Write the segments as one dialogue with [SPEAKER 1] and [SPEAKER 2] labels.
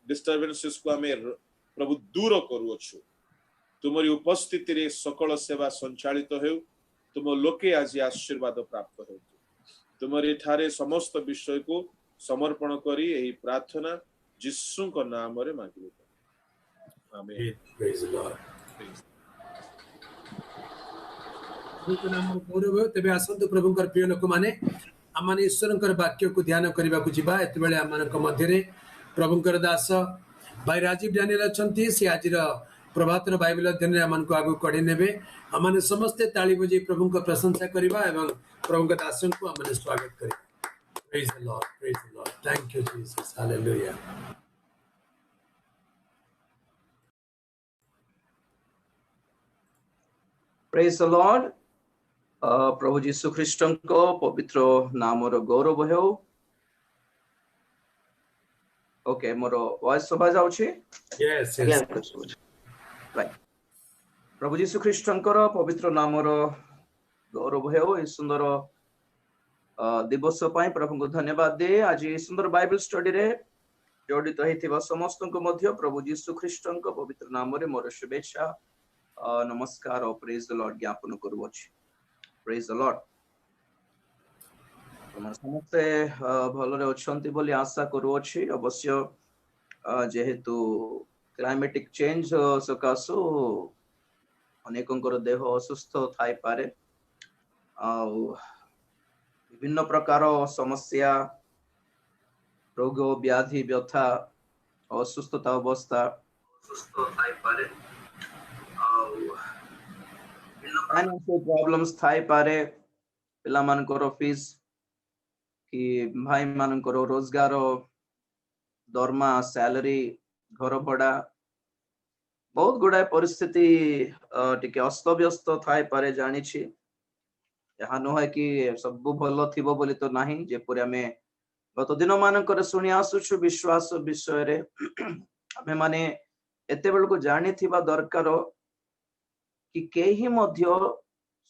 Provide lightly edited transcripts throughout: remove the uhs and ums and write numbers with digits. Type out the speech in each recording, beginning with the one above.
[SPEAKER 1] Disturbances को आमे प्रभु दूर करूछु। तुमरी उपस्थिति रे सकल सेवा संचालित हो, तुम लोके आज आशीर्वाद प्राप्त हो। तुमरी ठारे समस्त विषय को समर्पण करी एही प्रार्थना यीशु को नाम रे मांगिबो। आमेन।
[SPEAKER 2] Praise the Lord. प्रभु नाम गौरव। तेबे आसंतु प्रभुकर प्रिय लोक माने आम ईश्वरंकर वाक्य को ध्यान करने को जीवा। एत बेले आम मध्य प्रभुकर दास भाई राजीव डैनियल अच्छा सी आज प्रभातर बाइबल अध्ययन आम आगे कड़े ने आम समस्ते ताली बजे प्रभु को प्रशंसा करवा एवं प्रभु दास को आम स्वागत करें। Praise the Lord, praise the Lord. Thank you Jesus, हालेलुया।
[SPEAKER 3] Praise the Lord. प्रभु यीशु ख्रीष्ट को पवित्र नाम गौरव हो। ओके, मोर वॉइस सभा जाउछि?
[SPEAKER 2] Yes yes,
[SPEAKER 3] right. प्रभु यीशु ख्रीष्ट पवित्र नाम गौरव हो। ए सुंदर दिवस पाई प्रभु को धन्यवाद दे। आज सुंदर बाइबल स्टडी रे जड़ित होइथिबा समस्त को मध्य प्रभु यीशु ख्रीष्ट पवित्र नाम रे मोर शुभेच्छा नमस्कार और प्रेज द लॉर्ड ज्ञापन करूछि। Praise the Lord. समस्ते भलरे अछंती बोली आशा करूछि। अवश्य जेहेतु क्लाइमेटिक चेंज सकाशु अनेकंकर देह असुस्थ थाई पारे, विभिन्न प्रकार समस्या, रोग व्याधि व्यथा असुस्थता अवस्था थाई पारे, फाइनेंशियल प्रॉब्लम्स थाई पारे, पिला मानकर फीस कि भाई मानकर रोजगार, दरमा, सैलरी, घर भड़ा बहुत गुड़ाए परिस्थिति टिके अस्तव्यस्त थाई पारे। जानी छी यहाँ नुहे कि सब भल थिबो बोली तो नहीं। जेपरि आमे गत दिन मानकर सुनी आसुछु विश्वास विषय रे आमे माने एते बेल को जानी थिबा दरकार कि केही मध्य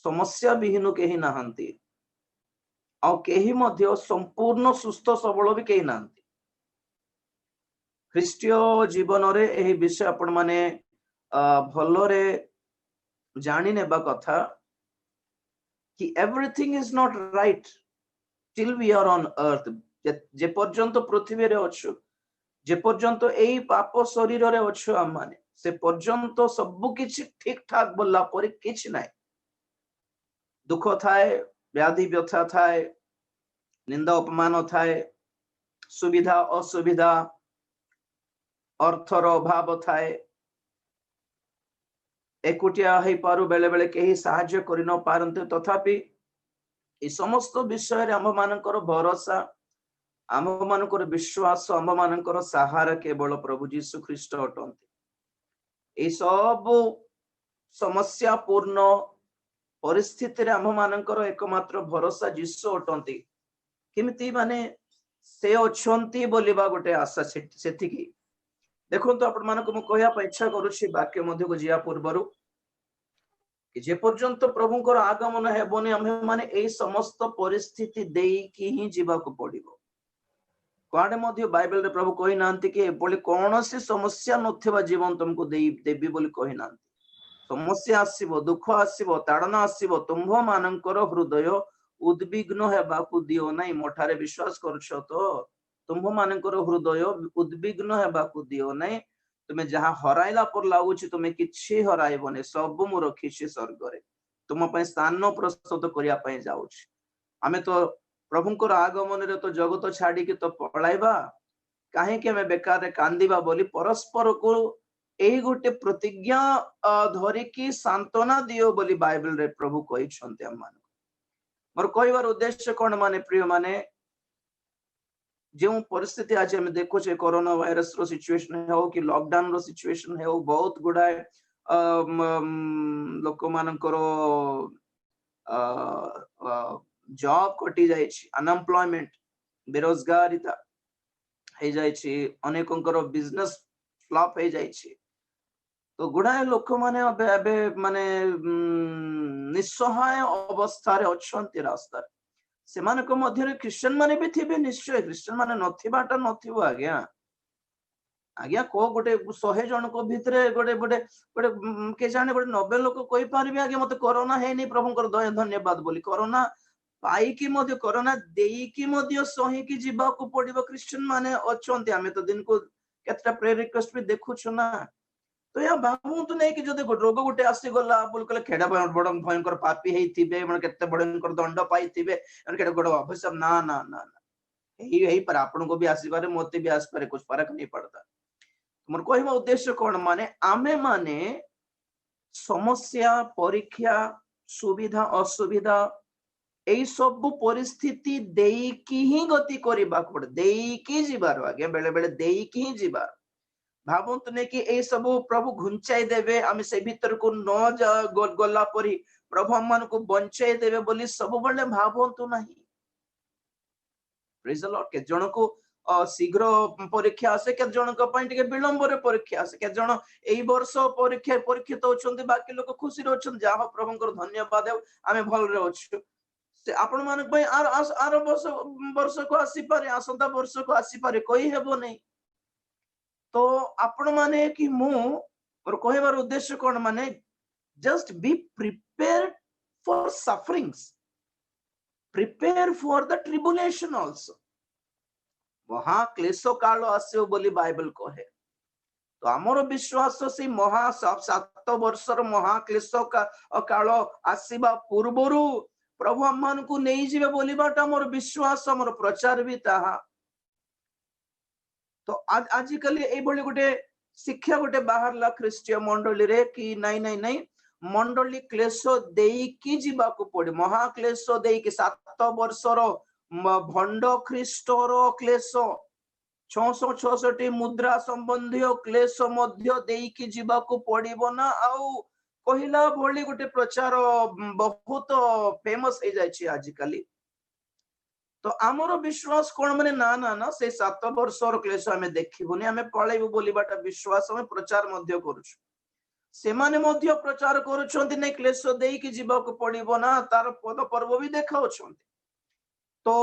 [SPEAKER 3] समस्या विहीन केही नाहंती आ केही मध्य संपूर्ण सुस्थ सबल भी केही नाहंती। ख्रीष्टीय जीवन रे एही विषय आपण माने भलरे जानी नेबा कथा कि everything is not right till we are on earth. जे पर्यंत पृथ्वी रे अछु, जे पर्यंत एही पाप शरीर रे अछु हम माने, से पर्यंत सब किछि ठीक ठाक बोला परे किछि नाही। दुख थाए, व्याधि व्यथा थाए, निंदा अपमान थाए, सुविधा असुविधा, अर्थर अभाव थाए, एकुटिया है पारु बेले बेले केही साहाय्य करि न पारंते। तथापि ए समस्त विषय रे आम मानकर भरोसा, आम मानकर विश्वास, आम मानकर सहारा केवल प्रभु यीशु ख्रीष्ट अटंती। ए सब समस्या पूर्ण परिस्थिति रे आम मानकर एकमात्र भरोसा यीशु अटंती। किमिति माने से अछंती बोलिबा गोटे आशा सेथिकी। देखो तो आपण मानको म कहया इच्छा करूछि वाक्य मध्य को जिया पूर्वरु कि जे पर्यंत प्रभुकर आगमन हेबोनी आमे माने एई समस्त परिस्थिति देई कि ही जीवा को पड़िबो। काडे मध्य बाइबल रे प्रभु कहि नांती कि बोली कोनोसी समस्या नथिबा जीवन तुमको देबी बोली कहि नांती। समस्या आसीबो, दुख आसीबो, ताड़ना आसीबो, तुम्भ मानकर हृदय उद्विग्न हेबाकू दियो नाही। मोठारे विश्वास करछ तो तुम्भ मानकर हृदय उद्विग्न हेबाकू दियो नाही। तुमे जहा हराइला पर लागुछि तुमे किछि हराइबोने, सब मु रखिछि स्वर्ग रे, तुम पय स्थान प्रस्तुत करिया पय जाउछि। आमे तो प्रभुकर आगमन रे तो जगत छाडी के तो पळाइबा, काहे के हमें बेकार रे कांदीबा बोली परस्पर को एही गोटे प्रतिज्ञा धरि की सांत्वना दियो बोली बाइबल रे प्रभु कहि छन्ते। हम मान मोर कहबार उद्देश्य कोन माने प्रिय माने, जो परिस्थिति आज हम देखो छे कोरोना वायरस रो सिचुएशन है कि लॉकडाउन रो सिचुएशन है, बहुत गुड़ाए लोक मानकर जॉब कटि जाय छी, अनएम्प्लॉयमेंट बेरोजगारिता हे जाय छी, अनेकंकर बिजनेस फ्लॉप हे जाय छी। तो गुड़ाए लोक माने अबे माने निस्सहाय अवस्था रे अछंती रास्ता। सेमानक मध्य क्रिश्चियन माने भी थिबे, निश्चय क्रिश्चियन माने नथिबाटा नथिबो आज्ञा। आज्ञा को गोटे 100 जन को भितरे गोटे गोटे गोटे के जाने गोटे 90 लोक कहि पारिबे आज्ञा मते कोरोना है नहीं प्रभुंकर दया धन्यवाद बोली कोरोना पाई कि मध्य कोरोना देई कि मध्य सही कि जीवा को पड़िबो क्रिश्चियन माने अछंती हमें तो दिन को केतटा प्रेयर रिक्वेस्ट भी देखुछु ना तो या बाबू तो नहीं कि जदि रोग गोटे आसी गला बोल कले खेड़ा बड़ भयंकर पापी हेथिबे मन केते बड़कर दंड पाइथिबे केते गोड़ अभिशाप ना ना ना ना यही पर आपन को भी आसी पारे मोते भी आसी पारे कुछ फर्क नहीं पड़ता मोर कहबा उद्देश्य कोन माने आमे माने समस्या परीक्षा सुविधा असुविधा एई सब परिस्थिति देकी ही गति करबा पड़े देकी जीवार आगे बेले बेले देकी ही जीवार भावंतु ने कि ए सब प्रभु घुंचाई देवे आमे से भीतर को न जा गला परी प्रभु हमन को बंचाई देवे बोली सब बले भावंतु नहीं प्रेज द लॉर्ड के जन को शीघ्र परीक्षा आसे के जन को पई टिके विलंब रे परीक्षा आसे के जन एई वर्ष परीक्षा परीक्षित होचंती बाकी लोक खुशी रे होचन जा प्रभुंकर धन्यवाद आमे भल रे होछु से आपण मान पई आर वर्ष को आसी पारे आसंता वर्ष को आसी पारे कोई हेबो नहीं तो आपण माने कि मु और कहबार उद्देश्य कोन माने just be prepared for sufferings prepare for the tribulation also महा क्लेश काल आसे बोली बाइबल कहे तो हमरो विश्वास से महा 7 वर्षर महा क्लेश काल आसीबा पूर्वरु प्रभु हमन को नहीं जीवे बोलीबाटा मोर विश्वास मोर प्रचार भी ताहा तो आजिकली ए भली गोटे शिक्षा गोटे बाहरला ख्रीष्टीय मंडली रे कि नहीं नहीं नहीं मंडली क्लेश देई कि जीवा को पड़े महा क्लेश देई कि 7 वर्षर भंड ख्रीष्टर क्लेश 666 मुद्रा संबंधी क्लेश मध्य देई कि जीवा को पड़िबो ना आउ कहिला भली गोटे प्रचार बहुत फेमस हो जाय छी आजिकली तो आमर विश्वास कोन माने ना ना ना से 7 वर्षर क्लेश हमें देखिबोनी हमें पळेबो बोलीबाटा विश्वास हमें प्रचार मध्य करूछु से माने मध्य प्रचार करूछंती नै क्लेश देई कि जीवा को पड़िबो ना तार पद पर्व भी देखाउछंती तो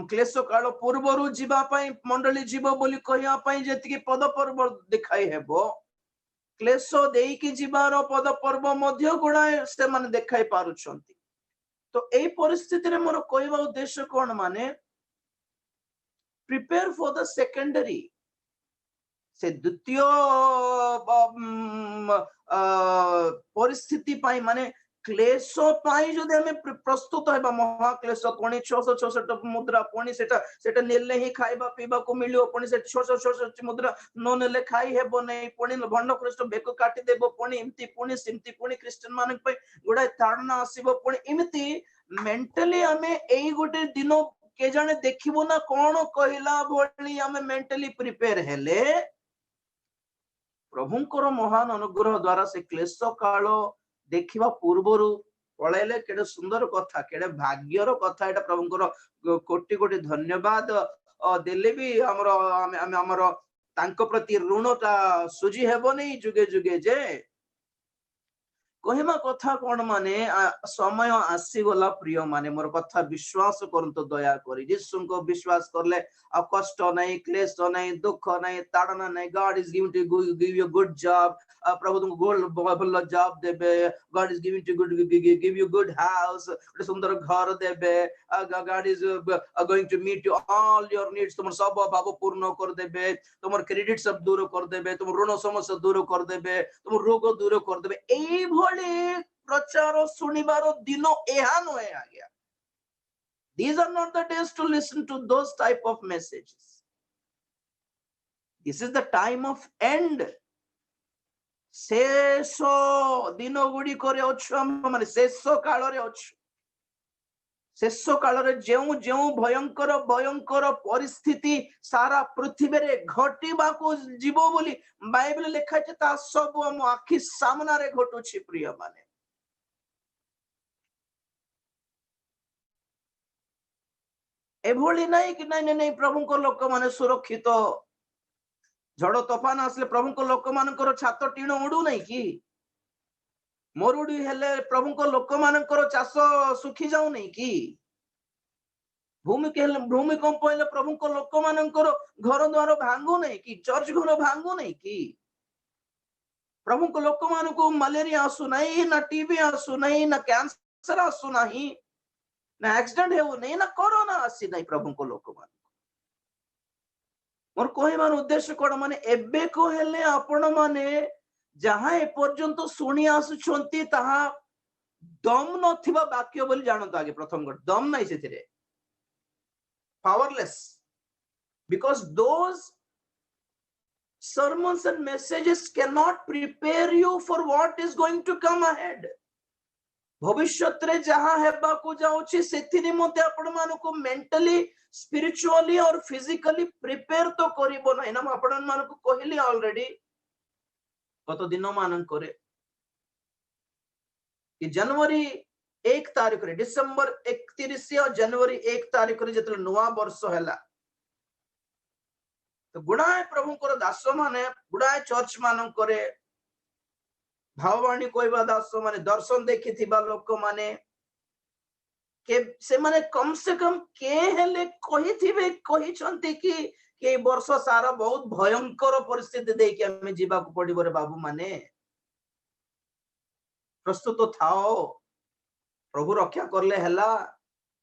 [SPEAKER 3] क्लेश काल पूर्वरु जीवा पई मंडली जीव बोली कहिया पई जेतिकी पद पर्व देखाई हेबो क्लेश देई कि जीवार पद पर्व मध्य गुणा से माने देखाई पारुछंती तो ए परिस्थिति रे मोर कहबा उद्देश्य कोन माने प्रिपेयर फॉर द सेकेंडरी से द्वितीय परिस्थिति पाई माने क्लेश पाई जदि हमें प्रस्तुत हेबा महा क्लेश पुणी 666 मुद्रा पुणी सेटा सेटा नेले ही खाइबा पीबा को मिलियो पुणी से 666 मुद्रा न नेले खाई हेबो नहीं पुणी भंड ख्रीष्ट बेक काटी देबो पुणी इमती पुणी सिमती पुणी क्रिश्चियन मानक पई गुडा ताड़ना आसीबो पुणी इमती मेंटली हमें एई गोटे दिन के जाने देखिबो ना कोन कहिला बोली हमें मेंटली प्रिपेयर हेले प्रभुंकर महान अनुग्रह द्वारा से क्लेश काल देखिबा पूर्वरु पळेले केडे सुंदर कथा केडे भाग्यर कथा एटा प्रभुंकर कोटि कोटि धन्यवाद देले भी हमर तांको प्रति ऋणटा सुजी हेबो नहीं जुगे जुगे जे कहमा कथा कोन माने समय आसी गला प्रिय माने मोर कथा विश्वास करंतो दया करी यीशु को विश्वास करले आ कष्ट नहीं क्लेश नहीं दुख नहीं ताड़ना नहीं God is giving to give you good job प्रभु तुमको भल जॉब देबे God is giving to give you good house सुंदर घर देबे God is going to meet you all your needs तुम सब अभाव पूर्ण कर देबे तुम क्रेडिट सब दूर कर देबे तुम ऋण समस्या दूर कर देबे तुम रोग दूर कर देबे एई प्रचार सुनिबार दिन एहा नहे आ गया these are not the days to listen to those type of messages this is the time of end शेषो दिन गुडी करे अछु माने शेषो काल रे अछु शेषो काल रे जेउ जेउ भयंकर भयंकर परिस्थिति सारा पृथ्वी रे घटिबा को जीवो बोली बाइबल लिखा छै ता सब हम आखि सामना रे घटुछि प्रिय माने एभोली नहीं कि नहीं प्रभु को लोक माने सुरक्षित झड़ तोफान आसले प्रभु को लोक मानकर छात टीण उडू नहीं कि मरुडी हेले प्रभु को लोक मानकर चाष सुखी जाऊ नहीं कि भूमिकंप हेले प्रभु को लोक मानकर घर द्वार भांगु नहीं कि चर्च घर भांगु नहीं कि प्रभु को लोक मान को मलेरिया आसु नहीं ना टीबी आसु नहीं ना कैंसर आसु नहीं ना एक्सीडेंट हेउ नहीं ना कोरोना आसी नहीं प्रभु को लोक मान मोर कहबार उद्देश्य कोन माने एबे को हेले आपण माने जहां ए पर्यंत सुनी आसुछंती ताहा दम नथिबा वाक्य बोली जानतो आगे प्रथम गट दम नहीं सेथिरे powerless because those sermons and messages cannot prepare you for what is going to come ahead भविष्यत रे जहां हेबा को जाउछि सेथि निमते आपण मानको मेंटली स्पिरिचुअली और फिजिकली प्रिपेयर तो करिबो नै ना आपण मानको कहली ऑलरेडी गत दिन मान करे कि जनवरी 1 तारीख रे डिसेंबर 31 और जनवरी 1 तारीख रे जतले नवा वर्ष हैला तो गुडाए प्रभु को दास माने गुडाए चर्च मान करे भाववाणी कहबा दास माने दर्शन देखि थिबा लोक माने के से माने कम से कम के हेले कहि थिबे कहि छंती कि के वर्ष सारा बहुत भयंकर परिस्थिति दे के हमें जीवा को पड़िबो रे बाबू माने प्रस्तुत थाओ प्रभु रक्षा करले हला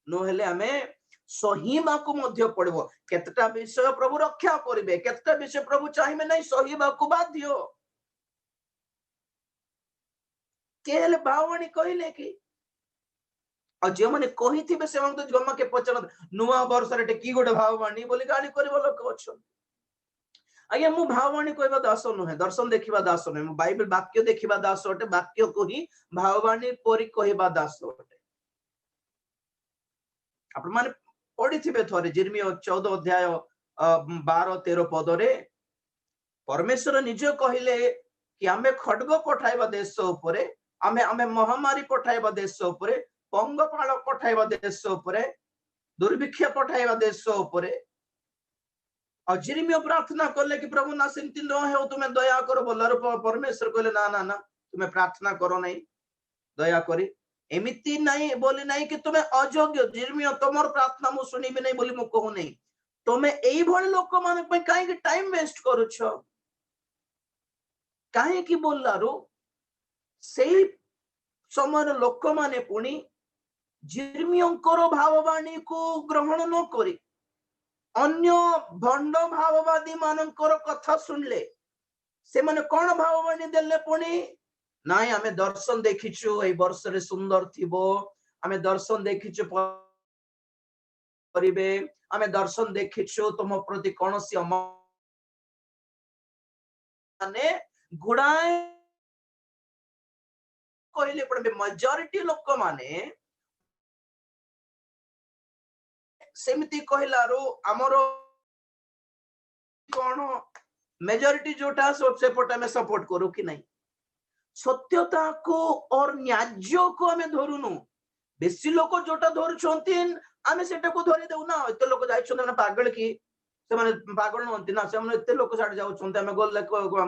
[SPEAKER 3] नो हेले हमें सहीबा को मध्य पड़िबो केतटा विषय प्रभु रक्षा करिवे केतटा विषय प्रभु चाहिमे नै सहीबा को बाध्य केले भाववाणी कहले कि और जे माने कहि थिबे से मन तो जमा के पचन नुवा वर्ष रे की गोटे भाववाणी बोली गाली करबो लोक अछन आगे मु भाववाणी कहबा दास नहे दर्शन देखिबा दास नहे मु बाइबल वाक्य देखिबा दास अटे वाक्य को ही भाववाणी परि कहबा दास अटे आपण माने पढि थिबे थरे जिर्मिया 14 अध्याय 12 13 पद रे परमेश्वर निजे कहिले कि हमें खड्ग पठाइबा देश उपरे हमें महामारी पठाइबा देश उपरे पंगपाल पठाइबा देश उपरे दुर्भिक्ष पठाइबा देश उपरे और जिर्मिया प्रार्थना करले कि प्रभु ना सेमति न हो तुम्हें दया करो बोलार परमेश्वर कहले ना ना ना तुम्हें प्रार्थना करो नहीं दया करी एमिति नहीं बोली नहीं कि तुम्हें अयोग्य जिर्मिया तुमर प्रार्थना मु सुनिबे नहीं बोली मु कहू नहीं तुम्हें एई भली लोक माने पे काहे कि टाइम वेस्ट करू छ काहे कि बोलारो सेही समय लोक माने पुणी जिर्मियंकर भाववाणी को ग्रहण न करी अन्य भंड भाववादी मानकर कथा सुनले से माने कौन भाववाणी देले पुणी नाई आमे दर्शन देखिछु ए वर्ष रे सुंदर थिबो आमे दर्शन देखिछु परिबे आमे दर्शन देखिछु तुम प्रति कोनसी माने गुडाए कहले पड़े मेजॉरिटी लोक माने सेमिति कहलारो हमरो कोन मेजॉरिटी जोटा सबसे पटे में सपोर्ट करू कि नहीं सत्यता को और न्याय्य को हमें धरुनु बेसी लोक जोटा धरु छंती हमें सेटा को धरि देउ ना एते लोक जाय छन ना पागल की से माने पागल नंती ना से माने एते लोक साड जाउ छंती हमें गोल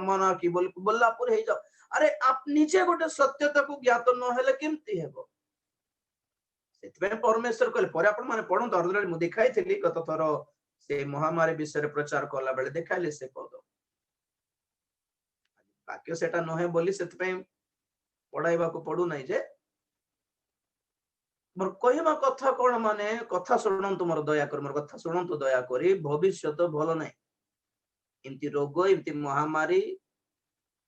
[SPEAKER 3] मन की बोलला पुर हे जाओ अरे आप नीचे गोटे सत्यता को ज्ञात न हेले केमती हेबो सेतबे परमेश्वर कहले पर आपण माने पढो दरदरे मु देखाई थिली गत थर से महामारी विषय प्रचार करला बेले देखाइले से पद वाक्य सेटा नहे बोली सेतबे पढाइबा को पडू नै जे मोर कहमा कथा कोन माने कथा सुनंतु मोर दया कर मोर कथा सुनंतु दया करी भविष्य तो भलो नै इमती रोग इमती महामारी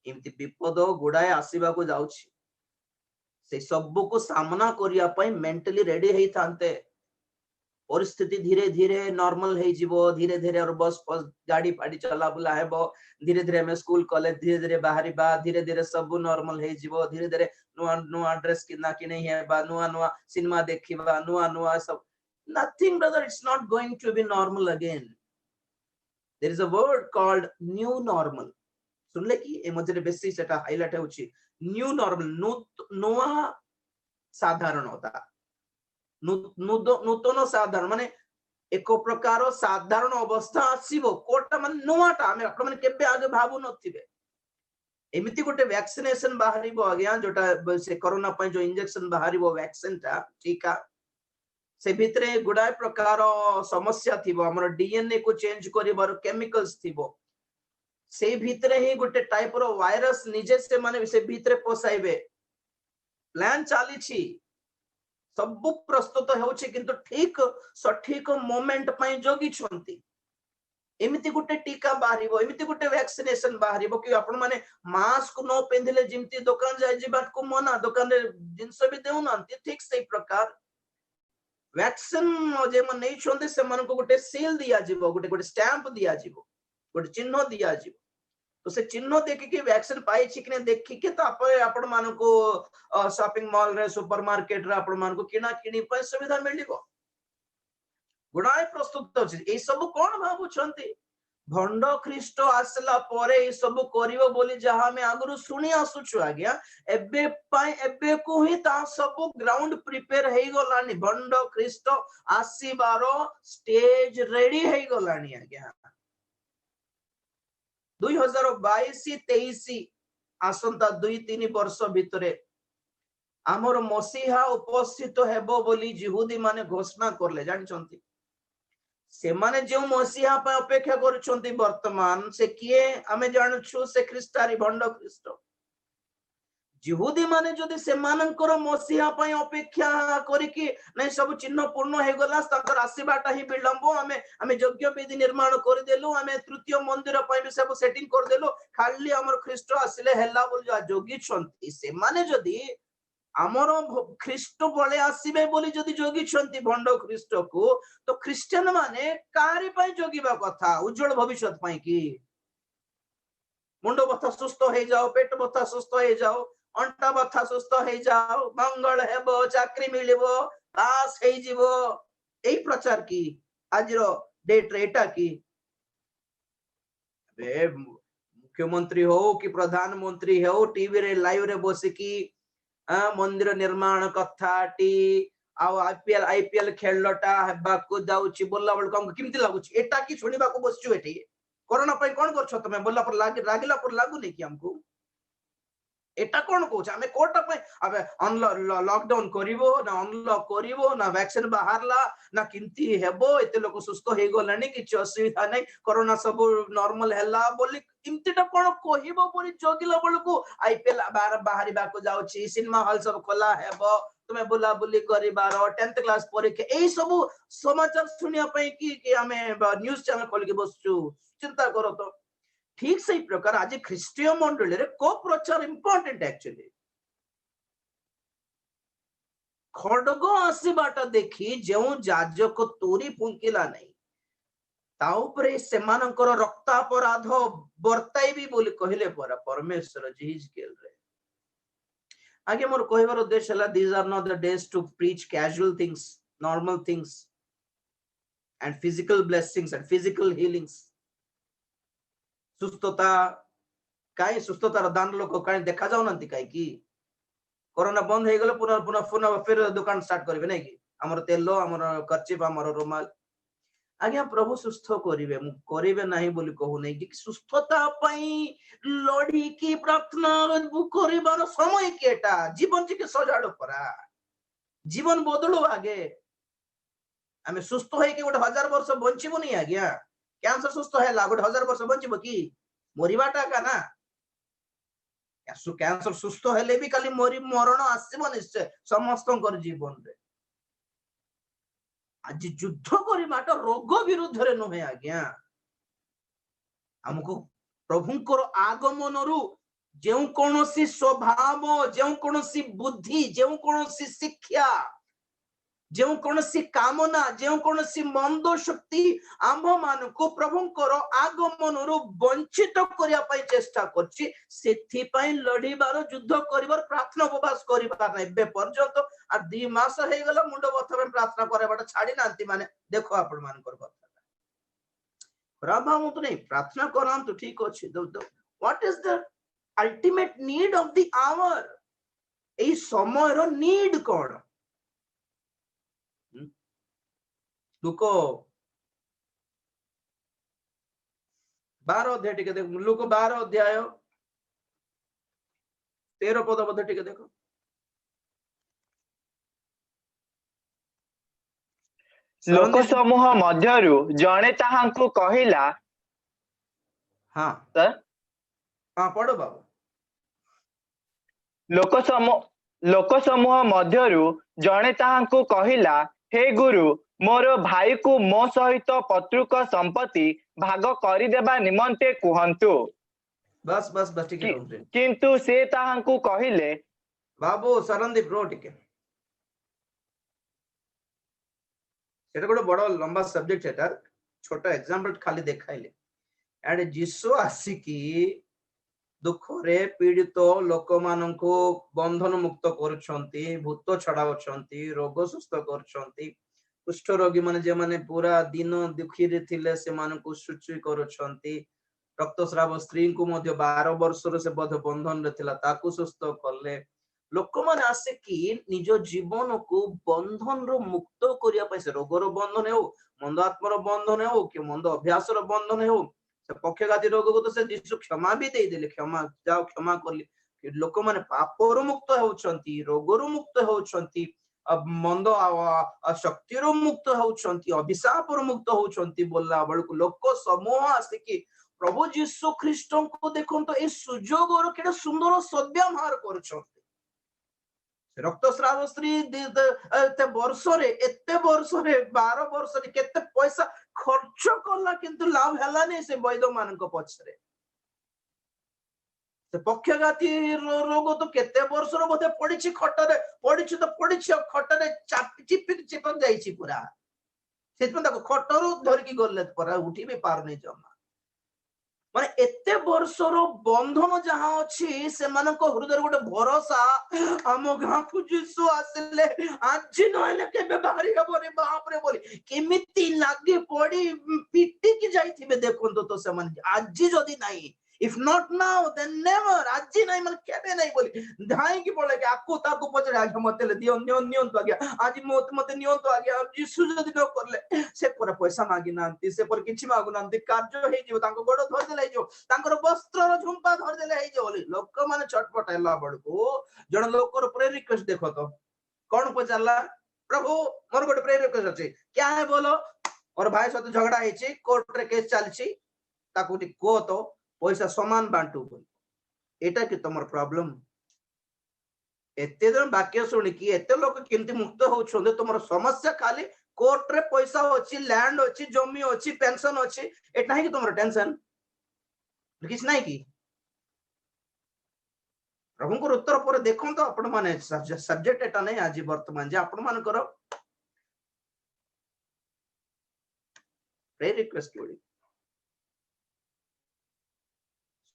[SPEAKER 3] इमती विपद गुडाए आसीबा को जाउछि से सब को सामना करिया पई मेंटली रेडी हेई थांते परिस्थिति धीरे धीरे नॉर्मल हेई जीवो धीरे धीरे और बस गाड़ी पाड़ी चला बुला हेबो धीरे धीरे में स्कूल कॉलेज धीरे धीरे बाहरी बा धीरे धीरे सब नॉर्मल हेई जीवो धीरे धीरे नुआ नुआ ड्रेस किना कि नहीं है बा नुआ नुआ सिनेमा देखिबा नुआ नुआ सब nothing brother it's not going to be normal again there is a word called new normal सुनले कि ए मझे बेसी सेटा हाइलाइट होछि न्यू नॉर्मल नुआ साधारणता नूतन साधारण माने एक प्रकार साधारण अवस्था आसीबो कोटा माने नुआटा हम आपण माने केबे आगे भाबु नथिबे एमिति गोटे वैक्सीनेशन बाहरीबो आज्ञा जोटा से कोरोना पय जो इंजेक्शन बाहरीबो वैक्सीन टा टीका से भितरे गुडाय प्रकार समस्या थिबो हमर डीएनए को चेंज करिबार केमिकल्स थिबो से भितरे ही गोटे टाइप रो वायरस निजे से माने से भितरे पोसाइबे प्लान चाली छी सब प्रस्तुत होछि किंतु ठीक सठिक मोमेंट पई जोगी छंती एमिति गुटे टीका बाहरिबो एमिति गुटे वैक्सीनेशन बाहरिबो कि आपण माने मास्क न पेंधिले जिमती दुकान जाय जिबात को मना दुकान रे जिंस भी देउ नंती ठीक सही प्रकार वैक्सीन जे मन नै छंते से मन को गुटे सील दिया जिवो गुटे गुटे स्टैंप दिया जिवो गुटे चिन्ह दिया जिवो तो से चिन्ह देखि कि वैक्सीन पाई छी कि देखि के तापर आपण मान को शॉपिंग मॉल रे सुपरमार्केट रे आपण मान को किना किनी पर सुविधा मिलिबो गुणाय प्रस्तुत अछि ए सब कोन भाबु छंती भंड ख्रीष्ट आसला परे ए सब करिवो बोली जहा में आगरु सुनी आसुछु आज्ञा एबे को ही ता सब ग्राउंड प्रिपेयर हेई गलानी भंड ख्रीष्ट आसीबारो स्टेज रेडी हेई गलानी आज्ञा 2022-23 आसंता 2-3 वर्ष भितरे आमर मसीहा उपस्थित हेबो बोली यहूदी माने घोषणा करले जानि छंती से माने जो मसीहा पे अपेक्षा करूछंती वर्तमान से किए आमे जानछु से ख्रीष्टारी भंड ख्रीष्ट यहूदी माने जदि से मानकर मसीहा पे अपेक्षा करी कि नै सब चिन्ह पूर्ण हे गला तकर आसीबाटा ही विलंब आमे यज्ञ वेदी निर्माण कर देलु आमे तृतीय मंदिर पे भी सब सेटिंग कर देलु खाली हमर ख्रीष्ट आसिले हेला बोल जोगी छंती से माने जदि आमर ख्रीष्ट बळे आसीबे बोली जदि जोगी छंती भंड ख्रीष्ट को तो क्रिश्चियन माने कारी पई जोगीबा कथा उज्जवल भविष्य पई कि मुंड बथा सुस्त हो जाओ पेट बथा सुस्त हो जाओ अंटा बथा सुस्त हो जाओ मंगल हेबो चाकरी मिलिबो पास हे जिवो एई प्रचार की आजरो डेट रेटा की बे मुख्यमंत्री हो कि प्रधानमंत्री हो टीवी रे लाइव रे बसी की मंदिर निर्माण कथा टी आउ आईपीएल खेलटा हेबाकू जाउची बोलला बळ कम किमती लागुची एटा की सुनिबा को बसचु एठी कोरोना पे कोन करछो तमे बोलला पर लागिला पर लागु नै कि हमको एटा कोन कहछ हमें कोटा पे अबे लॉकडाउन करिवो ना अनलॉक करिवो ना वैक्सीन बाहरला ना किमती हेबो एते लोक सुस्त हे गलानी कि असुविधा नै कोरोना सब नॉर्मल हैला बोली किमतीटा कोन कहिबो बोली जोगिला बळकू आईपीएल बाहरिबा को जाउची सिनेमा हॉल सब खोला हेबो तुमे बुला बुली करिबार 10th क्लास परीक्षा एई सब समाचार सुनिया पई कि हमें न्यूज़ चैनल खोल के बसचू चिंता करो तो ठीक सही प्रकार आज ख्रीष्टीय मंडली रे को प्रचार इंपोर्टेंट एक्चुअली खडग आसीबाटा देखि जेउ जाजक तोरी फुंकिला नै ता उपरे सेमानकर रक्तापराध बर्ताइबी बोली कहिले पर परमेश्वर जिहिजकेल रे आगे मोर कहबार उद्देश्य हला these are not the days to preach casual things normal things and physical blessings and physical healings सुस्थता काई सुस्थतार दान लोक काई देखा जाउ नंती काई की कोरोना बंद हे गेलो पुनः फिर दुकान स्टार्ट करबे नै कि हमर तेलो हमर कर्चिप हमर रुमाल आज्ञा प्रभु सुस्थ करिवे नाही बोली कहू नै कि सुस्थता पई लड़ी की प्रार्थना करिबार समय केटा जीवन के सजाडो परा जीवन बदलो आगे हमें सुस्थ होई कि 1000 वर्ष बंचिबो नै आज्ञा कैंसर सुस्थ है लागो 1000 वर्ष बंचिबो कि मरिबाटा का ना कैंसर सुस्थ हेले भी खाली मरण आसीबो निश्चय समस्तकर जीवन रे आज युद्ध करिबाटा रोग विरुद्ध रे नहे आज्ञा हमको प्रभुंकर आगमन रु जेउ कोनोसी स्वभाव जेउ कोनोसी बुद्धि जेउ कोनोसी शिक्षा जेउ कोनोसी कामना जेउ कोनोसी मंद शक्ति आम मान को प्रभुंकर आगमन रु वंचित करिया पई चेष्टा करछि सेथि पई लढिबार युद्ध करिबार प्रार्थना उपवास करिबार नै बे पर्यंत आ 2 मास हे गेला मुंड बथा में प्रार्थना करबाटा छाडी नांती माने देखो आपण मानकर कथा प्रभु मत नै प्रार्थना करंतु ठीक अछि what is the ultimate need of the hour ए समय रो नीड कोन लुक 12 अध्याय टिके देख लुक 12 अध्याय 13 पद बध टिके देखो
[SPEAKER 4] लोक समूह मध्यरु जणे ताहांकु कहिला
[SPEAKER 3] हाँ
[SPEAKER 4] सर
[SPEAKER 3] हाँ पढ़ो बाबू।
[SPEAKER 4] लोक समूह मध्यरु जणे ताहांकु कहिला हे गुरु मोर भाई को मो सहित पत्रुक संपत्ति भाग करिदेबा निमंते कुहंतु।
[SPEAKER 3] बस बस बस ठीक है
[SPEAKER 4] किंतु से ताहांकु कहिले
[SPEAKER 3] बाबू सरनदीप रो ठीक है सेटा गोटे बड़ लंबा सब्जेक्ट है छोटा एग्जांपल खाली देखाइले एंड जीसु आसिकी दुख रे पीड़ित लोक माननको बंधन मुक्त करुछंती भूत छड़ाउछंती रोग सुस्थ करुछंती कुष्ठ रोगी माने जे माने पूरा दिन दुखी रे थिले से मानको सुचि करुछंती रक्तस्राव स्त्री को मध्य 12 वर्षर से बध बंधन रे थिला ताकू सुस्थ करले लोक माने आसे कि निज जीवन को बंधन रो मुक्त करिया पैसे रोग रो बंधन हो मंद आत्मा रो बंधन हो कि मंद अभ्यास रो बंधन हो पक्षघाती रोग को तो से यीशु क्षमा भी दे देले क्षमा जाओ क्षमा करले लोक माने पाप रो मुक्त होउछंती रोग रो मुक्त होउछंती अब मंद शक्ति रो मुक्त होउछंती अभिशाप रो मुक्त होउछंती बोलला बळको लोक समूह आसे कि प्रभु यीशु ख्रीष्ट को देखो तो ए सुजोग रो केडा सुंदर सद्व्यवहार करूछंती रक्तस्राव स्त्री एते वर्षरे 12 वर्षरे केते पैसा खर्च करला किंतु लाभ हला नै से वैद मानक पछरे से पक्षघाती रोग तो केते वर्षर बोधे पडिछि खटरे पडिछि तो पडिछि खटरे चिपक जाइछि पूरा सेतम ताको खटरो धर की गले पूरा उठी भी पार नै जमा माने एते वर्षर बंधन जहां अछि से मानक हृदय गोटे भरोसा हम गां को यीशु आसले आज नहले केबे बाहरी हबरे बाप रे बोली केमिति लागे पड़ी पिटी की जाइथिबे देखंतो तो से मन आज जदी नाही if not now then never आज नाही मन केबे नाही बोली धाई की बोले कि आको ताको पचरे आज मते ले दियो नियन तो आज्ञा आज मते नियन तो आज्ञा यीशु जदी न करले से पर पैसा मागी नांती से पर किछि मागु नांती कार्य हे जिवो ताको गोड़ धर देले जो तांकर वस्त्र रो झुंपा धर देले हे जो लोक माने छटपट हैला बडको जण लोक रो प्रेयर रिक्वेस्ट देखो तो कोन पचारला प्रभु मोर गोटे प्रेयर रिक्वेस्ट अछि क्या है बोलो और भाई साथ झगड़ा हेछि कोर्ट रे केस चलछि ताको को तो पैसा समान बांटू बोल एटा कि तमर प्रॉब्लम एते जन वाक्य सुनि कि एते लोक केमति मुक्त होछोंदे तमर समस्या खाली कोर्ट रे पैसा अछि लैंड अछि जमी अछि पेंशन अछि एटा ही कि तमर टेंशन किछ नाही कि प्रभु को उत्तर पर देखो तो आपण माने सब्जेक्ट एटा नहीं आज वर्तमान जे आपण मान करो प्रेयर रिक्वेस्ट जोड़ी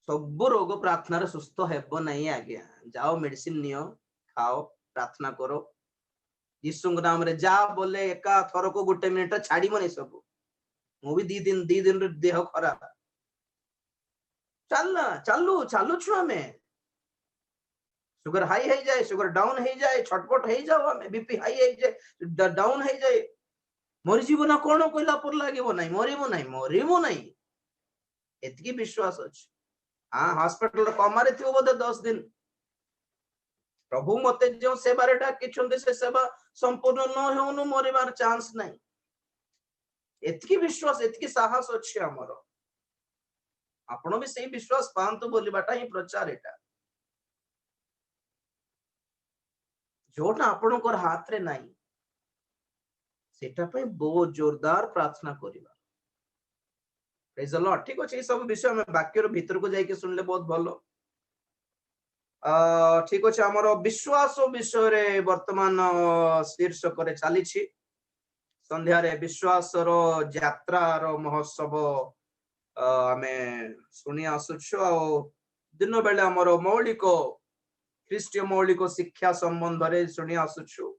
[SPEAKER 3] सब रोग प्रार्थना रे सुस्थ हेबो नहीं आज्ञा जाओ मेडिसिन नियो खाओ प्रार्थना करो यीशु नाम रे जा बोले एका थर को गुटे मिनिट छाड़ी मने सब मु भी 2 दिन रे देह खराब चालू छुआ में शुगर हाई हो जाए शुगर डाउन हो जाए छटपट हो जाओ हमें बीपी हाई हो जाए डाउन हो जाए मरी जीवन कौन कहला पर लागबो नहीं मरिबो नहीं एतकी विश्वास अछि हाँ हॉस्पिटल कमारे थी बोधे 10 दिन प्रभु मते जो सेवा रे डाकिछन्ते से सेवा संपूर्ण न होनु मरिबार चांस नहीं एतकी विश्वास एतकी साहस अछि हमर आपण भी सही विश्वास पांतु बोली बाटा ही प्रचार एटा जोटा आपण को हाथ रे नहीं सेटा पे बहुत जोरदार प्रार्थना करिबा प्रेज द लॉर्ड ठीक अछि सब विषय में वाक्य रो भीतर को जाई के सुनले बहुत भलो ठीक अछि हमर विश्वास विषय रे वर्तमान शीर्षक रे चली छी संध्या रे विश्वास रो यात्रा रो महोत्सव हमें सुनी आसुछु आ दिन बेले हमर मौलिक ख्रीष्टीय मौलिक शिक्षा संबंध रे सुनी आसुछु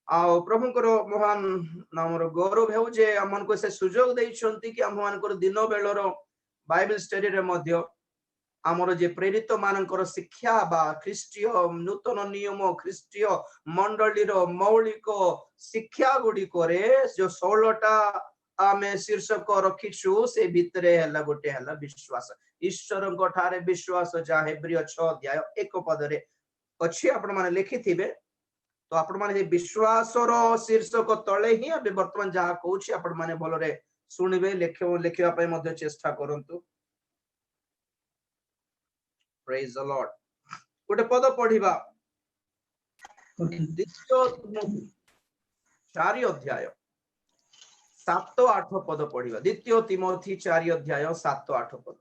[SPEAKER 3] आ प्रभु को महान नाम गौरव है जे हमन को से सुजोग दैछंती कि हम मान को दिन बेलर बाइबल स्टडी रे मध्य हमर जे प्रेरित मानकर शिक्षा बा ख्रीष्टीय नूतन नियम ख्रीष्टीय मंडली रो मौलिक शिक्षा गुडी करे जो 16टा आमे शीर्षक रखिछु से भितरे हला गोटे हला विश्वास ईश्वर को ठारे विश्वास जा हेब्रिय 6 अध्याय 1 पद रे अछि आपण माने लिखिथिबे तो आपण माने विश्वास शीर्षक तले ही अबे वर्तमान जहा कहूछि आपण माने भलरे सुनिबे लेखिबा पय मध्ये चेष्टा करंतु। Praise the Lord. गोटे पद पढ़िबा द्वितीय 4 अध्याय 7-8 पद पढ़िबा। द्वितीय तिमोथी 4 अध्याय 7-8 पद।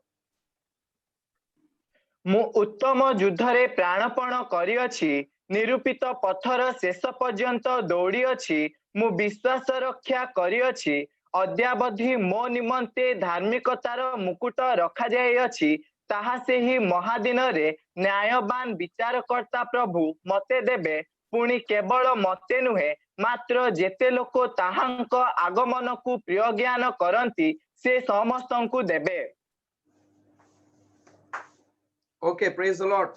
[SPEAKER 4] मु उत्तम युद्धरे प्राणपण करिअछि, निरूपित पथर शेष पर्यंत दौड़िअछि, मु विश्वास रक्षा करिअछि, अद्यावधि मो निमंते धार्मिकतार मुकुट रखा जाइअछि, ताहा से ही महादिन रे न्यायवान विचारकर्ता प्रभु मते देबे। पुणी केवल मते नुहे, मात्र जेते लोक ताहांक आगमन को प्रिय ज्ञान करंती से समस्तंकु देबे।
[SPEAKER 3] Okay, praise the Lord.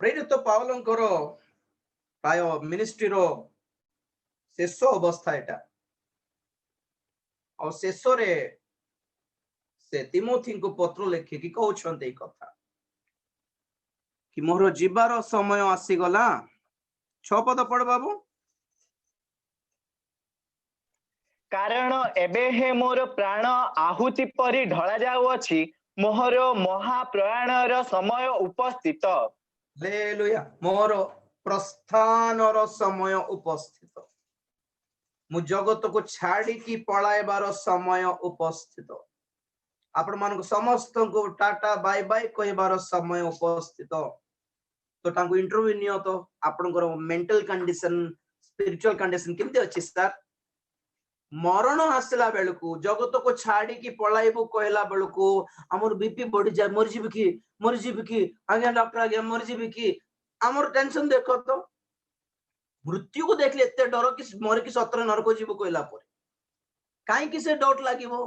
[SPEAKER 3] प्रेरित पावलंकर प्राय मिनिस्ट्री रो शेष अवस्था एटा और शेष रे से तिमोथी को पत्र लिखि कि कहउछन्ते कथा कि मोर जीवार समय आसी गला। 6 पद पढ़ बाबू।
[SPEAKER 4] कारण एबे हे मोर प्राण आहुति परि ढला जाउअछि, मोहर महाप्रयाणर समय उपस्थित।
[SPEAKER 3] हालेलुया। मोर प्रस्थानर समय उपस्थित, मु जगत को छाड़ी की पलायबार समय उपस्थित, आपण मान समस्त को टाटा बाय बाय कहबार समय उपस्थित। तो तांको इंटरव्यू नियो तो आपनकर मेंटल कंडीशन स्पिरिचुअल कंडीशन केमते अछि सर। मरण आसला बेलकू जगत को छाड़ी की पलाइबू कहला बेलकू हमर बीपी बढ़ी जाए, मरजीबी की आगे डॉक्टर आगे मरजीबी की हमर टेंशन देखो तो मृत्यु को देखले एते डर कि मर की सत्र नरक जीव कहला पर काई कि से डर लागिवो।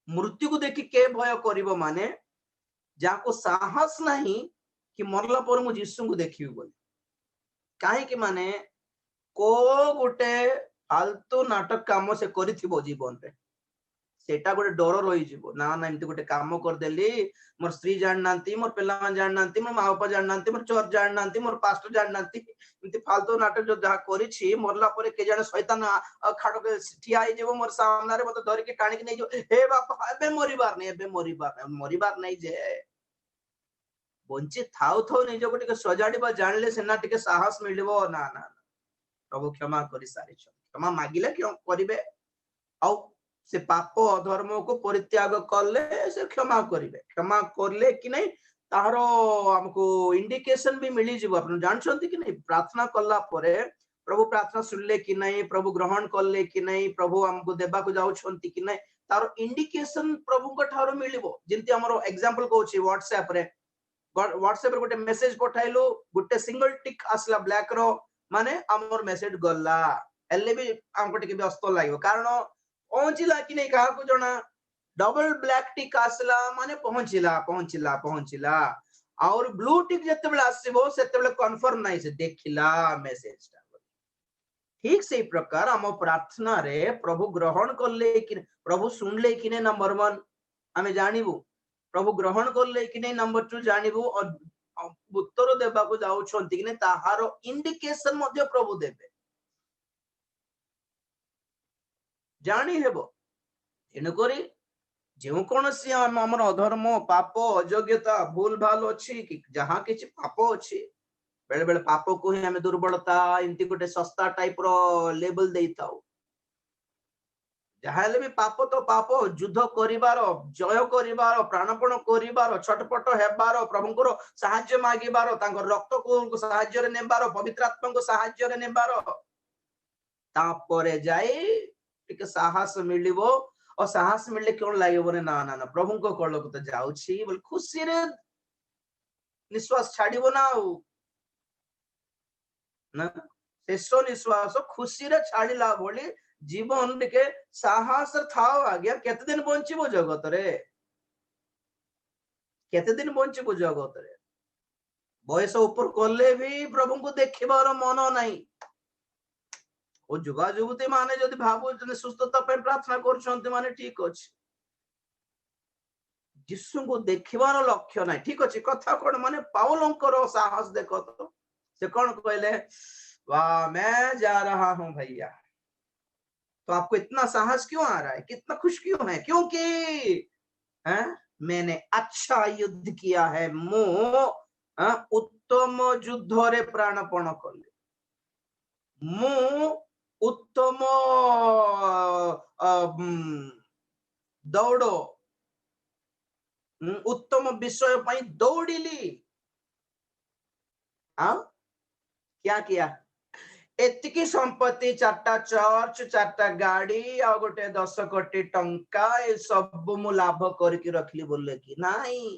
[SPEAKER 3] मृत्यु को देखि के भय करिवो माने जाको साहस नहीं कि मरला पर मु यीशु को देखियो बोली। काहे कि माने को गोटे फालतू नाटक काम से करिथिबो जीवन रे, सेटा गोटे डर रही जीवो ना ना एमती गोटे काम कर देली, मोर स्त्री जान नांती, मोर पिल्ला जान नांती, मोर माँ बापा जान नांती, मोर चर्च जान नांती, मोर पास्टर जान नांती, एमती फालतू नाटक जो जहा करिछि मरला परे के जाने शैतान खाड़ के ठिया आइ जेबो मोर सामने रे, मते धरि के टाणी के नै जो हे बापा एबे मरिबार नै जे बंची थाउ थाउ निजो को टिके सजाड़ीबा जानले सेना टिके साहस मिलिबो। ना ना प्रभु क्षमा करि सारि छ, क्षमा मागिले क्यों करिवे आ से पाप अधर्म को परित्याग करले से क्षमा करिवे। क्षमा करले कि नहीं तारो हमको इंडिकेशन भी मिली जीव। आपण जानछंती कि नहीं प्रार्थना करला परे प्रभु प्रार्थना सुनले कि नहीं, प्रभु ग्रहण करले कि नहीं, प्रभु हमको देबा को जाउछंती कि नहीं, तारो इंडिकेशन प्रभु को ठारो मिलिबो। जेंति हमरो एग्जांपल कहउछि व्हाट्सएप रे गोटे मेसेज पठाइलो गोटे सिंगल टिक आसला ब्लैक रो माने हमर मेसेज गल्ला एले भी हमको टिके व्यस्त लागो कारण पहुंचिला कि नहीं कहा को जना। डबल ब्लैक टिक आसला माने पहुंचिला और ब्लू टिक जते बेला आसीबो सेते बेला कंफर्म नाही से देखिला मेसेज ता। ठीक से प्रकार हम प्रार्थना रे प्रभु ग्रहण करले कि प्रभु सुनले कि नहीं नंबर 1 हमें जानिबो, प्रभु ग्रहण करले कि नहीं नंबर 2 जानिबो और उत्तर देबा को जाउछंती कि नहीं ताहारो इंडिकेशन मध्ये प्रभु देबे जानी हेबो। तेणु करी जो कौन सी हमर अधर्म पाप अयोग्यता भूल भाल अच्छी कि जहाँ किछि पाप अच्छी बेले बेले पाप को ही हमें दुर्बलता इनती गोटे सस्ता टाइप रो लेबल देइताउ। जहाँ भी पाप तो पाप युद्ध करिवार जय करिवार प्राणपण करिवार छटपट हेबार प्रभुंकर साहाय्य मागिबार तांकर रक्त को साहाय्य रे नेबार पवित्र आत्मा को साहाय्य रे नेबार तापरे जाई टिके साहस मिलिबो। और साहस मिलले क्यों लागिबो ना ना ना प्रभु को कळ को तो जाउछि बोल खुशी रे निश्वास छाड़िबो ना ना शेष निश्वास खुशी रे छाड़िला बोली जीवन टिके साहस थाओ आज्ञा केते दिन बंचिबो जगत रे, केते दिन बंचिबो जगत रे। बयस ऊपर करले भी प्रभु को देखिबार मन नाही। ओ जुगा जुगती माने जदि भाबो सुस्थता पे प्रार्थना करछन्ते माने ठीक अछि। यीशु को देखिबार लक्ष्य नहीं ठीक अच्छे कथा कौन माने पाउलंकर साहस देखो तो से कौन कहले वाह मैं जा रहा हूं भैया तो आपको इतना साहस क्यों आ रहा है कितना खुश क्यों है क्योंकि मैंने अच्छा युद्ध किया है मु उत्तम युद्ध रे प्राणपण कले मु उत्तम दौड़ उत्तम विषय पर दौड़िली क्या किया एतिकी संपत्ति 4टा चर्च 4टा गाड़ी आ गोटे 10 कोटी टंका ए सब मु लाभ करके रखली बोले कि नहीं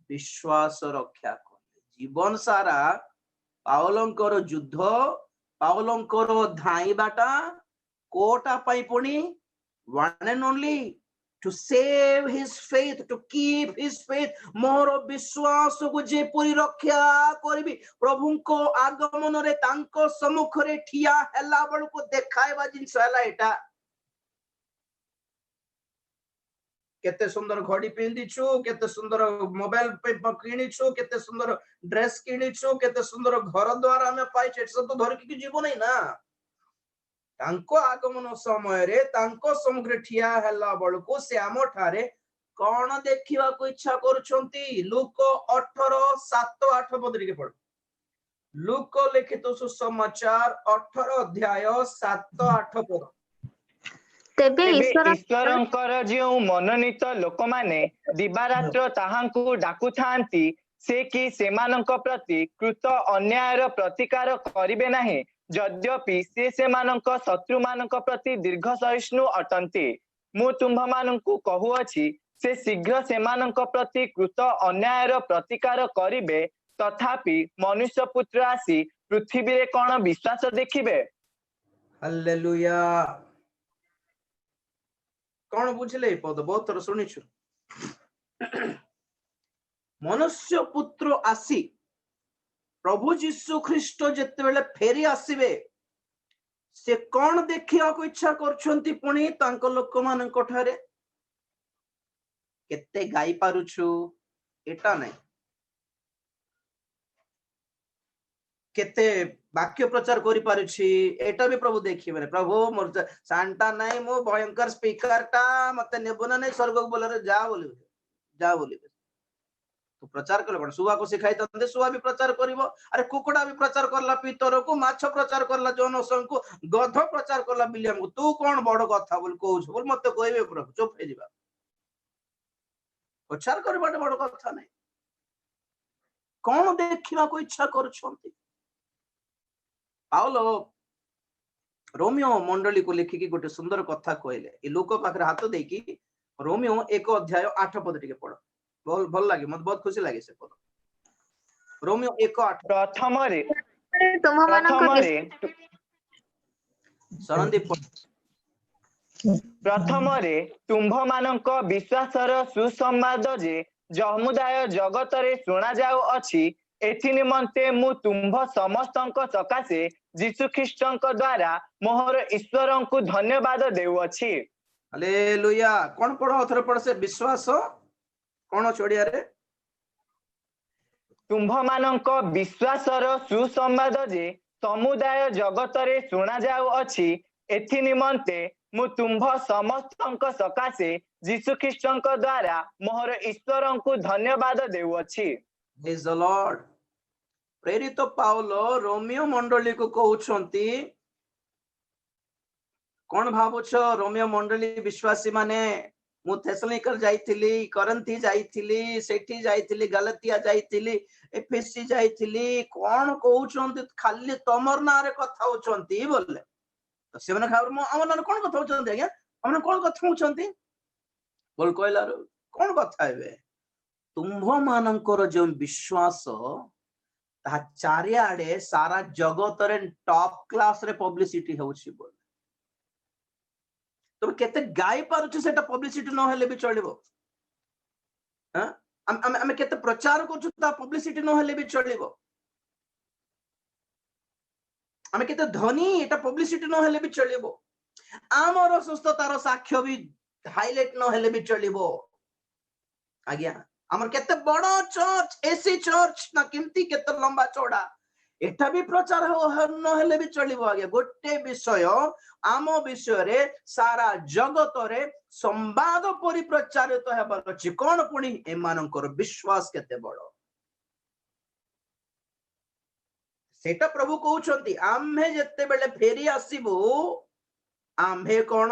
[SPEAKER 3] विश्वास रक्षा कर जीवन सारा पाउलंकर युद्ध पाउलंकर धाईबाटा कोटा पाई पुणी one and only to save his faith to keep his faith मोर विश्वास को जे पूरी रक्षा करबी प्रभु को आगमन रे तांको सम्मुख रे ठिया हैला बळ को देखाइबा जिंस हैला एटा केते सुंदर घड़ी पिंदिछु केते सुंदर मोबाइल पे किनिछु केते सुंदर ड्रेस किनिछु केते सुंदर घर द्वार हमें पाई छे सब तो धर के जीवन नहीं ना तांको आगमन समय रे तांको समुद्र ठिया हैला बळको से आमो ठारे कोन देखिबा को इच्छा करूछंती लूक 18:7-8 पद के पढ लूक लिखित सुसमाचार 18 अध्याय 7-8 पद
[SPEAKER 5] तेबे
[SPEAKER 4] ईश्वरंकर जो मनोनीत लोक माने दिवारात्र ताहांकु डाकुथांती से कि सेमानंक प्रति कृत अन्यायर प्रतिकार करिवे नाही यद्यपि से मानक शत्रु मानक प्रति दीर्घ सहिष्णु अटंती मु तुम्भ मानकु कहूअछि से शीघ्र से मानक प्रति कृत अन्यायर प्रतिकार करिवे तथापि मनुष्य पुत्र आसी पृथ्वी रे कोन विश्वास देखिबे
[SPEAKER 3] हालेलुया कौन बुझले पद बहुत थर सुनिछु मनुष्य पुत्र आसी प्रभु जीशु ख्रीष्ट जेते बेले फेरी आसीबे से कौन देखिया को इच्छा करछंती पुणी तांको लोक मानक ठारे केते गाई पारुछु एटा नहीं केते वाक्य प्रचार करि पारुछि एटा भी प्रभु देखिबे प्रभु मोर शांता नहीं मो भयंकर स्पीकर टा मते नेबोना नहीं स्वर्ग को बोले जा बोली तो प्रचार कर सुआ को सिखाई तंदे सुआ भी प्रचार करिवो अरे कुकुड़ा भी प्रचार करला पीतर को माछ प्रचार करला जनसंघ को गध प्रचार करला बिलियम को तू कौन बड़ कथा बोल कहूछ बोल मते कहबे प्रभु चुप हे जिबा प्रचार करबाटे बड़ कथा नहीं कौन देखिबा को इच्छा करूछंती पाउलो रोमियो मंडली को लिखिकी गोटे सुंदर कथा कहले ए लोक पाखरे हाथ देकी रोमियो 1 अध्याय 8 पद टिके पढ बहुत भल लागे मत बहुत खुशी लागे से पद रोमियो 1:8
[SPEAKER 4] प्रथम रे तुम्भ मानक विश्वासर सुसंवाद जे समुदाय जगत रे सुना जाउ अछि एथि निमंते मु तुम्भ समस्तंक सकासे जीसु ख्रीष्टंक द्वारा मोहर ईश्वरं को धन्यवाद देउ अछि
[SPEAKER 3] हालेलुया कोन पढो अथर पढ से विश्वास कोन छोड़िया रे
[SPEAKER 4] तुम्भ मानक विश्वासर सुसंवाद जे समुदाय जगत रे सुना जाउ अछि एथि निमंते मु तुम्भ समस्तंक सकासे जीसु ख्रीष्टंक द्वारा मोहर ईश्वरं को धन्यवाद देउ अछि
[SPEAKER 3] प्रेज द लॉर्ड प्रेरित पाउलो रोमियो मंडली को कहउछंती कोन भाबुछ रोमियो मंडली विश्वासी माने मु थेसलोनिकर जाइथिली करंथी जाइथिली सेठी जाइथिली गलतिया जाइथिली एफएससी जाइथिली कोन कहउछंती खाली तमर ना रे कथा होछंती बोले तो से माने खबर मो हमन कोन कथा होछंती आज्ञा हमन कोन कथा होछंती बोल कहला कोन कथा हेबे तुम्भ मानकर जो विश्वास ता चारियाडे सारा जगत रे टॉप क्लास रे पब्लिसिटी होउछि बोल तुम केते गाई पारुछ सेटा पब्लिसिटी न हेले भी चलिबो हां हम केते प्रचार करछु ता पब्लिसिटी न हेले भी चलिबो हम केते धनी एटा पब्लिसिटी न हेले भी चलिबो आमर सुस्थतार साक्ष्य भी हाइलाइट न हेले भी चलिबो आज्ञा हमर केते बड़ चर्च एसी चर्च ना केमती केते लंबा चौड़ा एटा भी प्रचार न हेले भी चलिबो आज्ञा गोटे विषय आम विषय रे सारा जगत रे संवाद परि प्रचारित हेबार अछि कोन पुनी एमानकर विश्वास केते बड़ सेटा प्रभु कहउछंती आम्हे जत्ते बेले फेरी आसीबो आम्हे कोन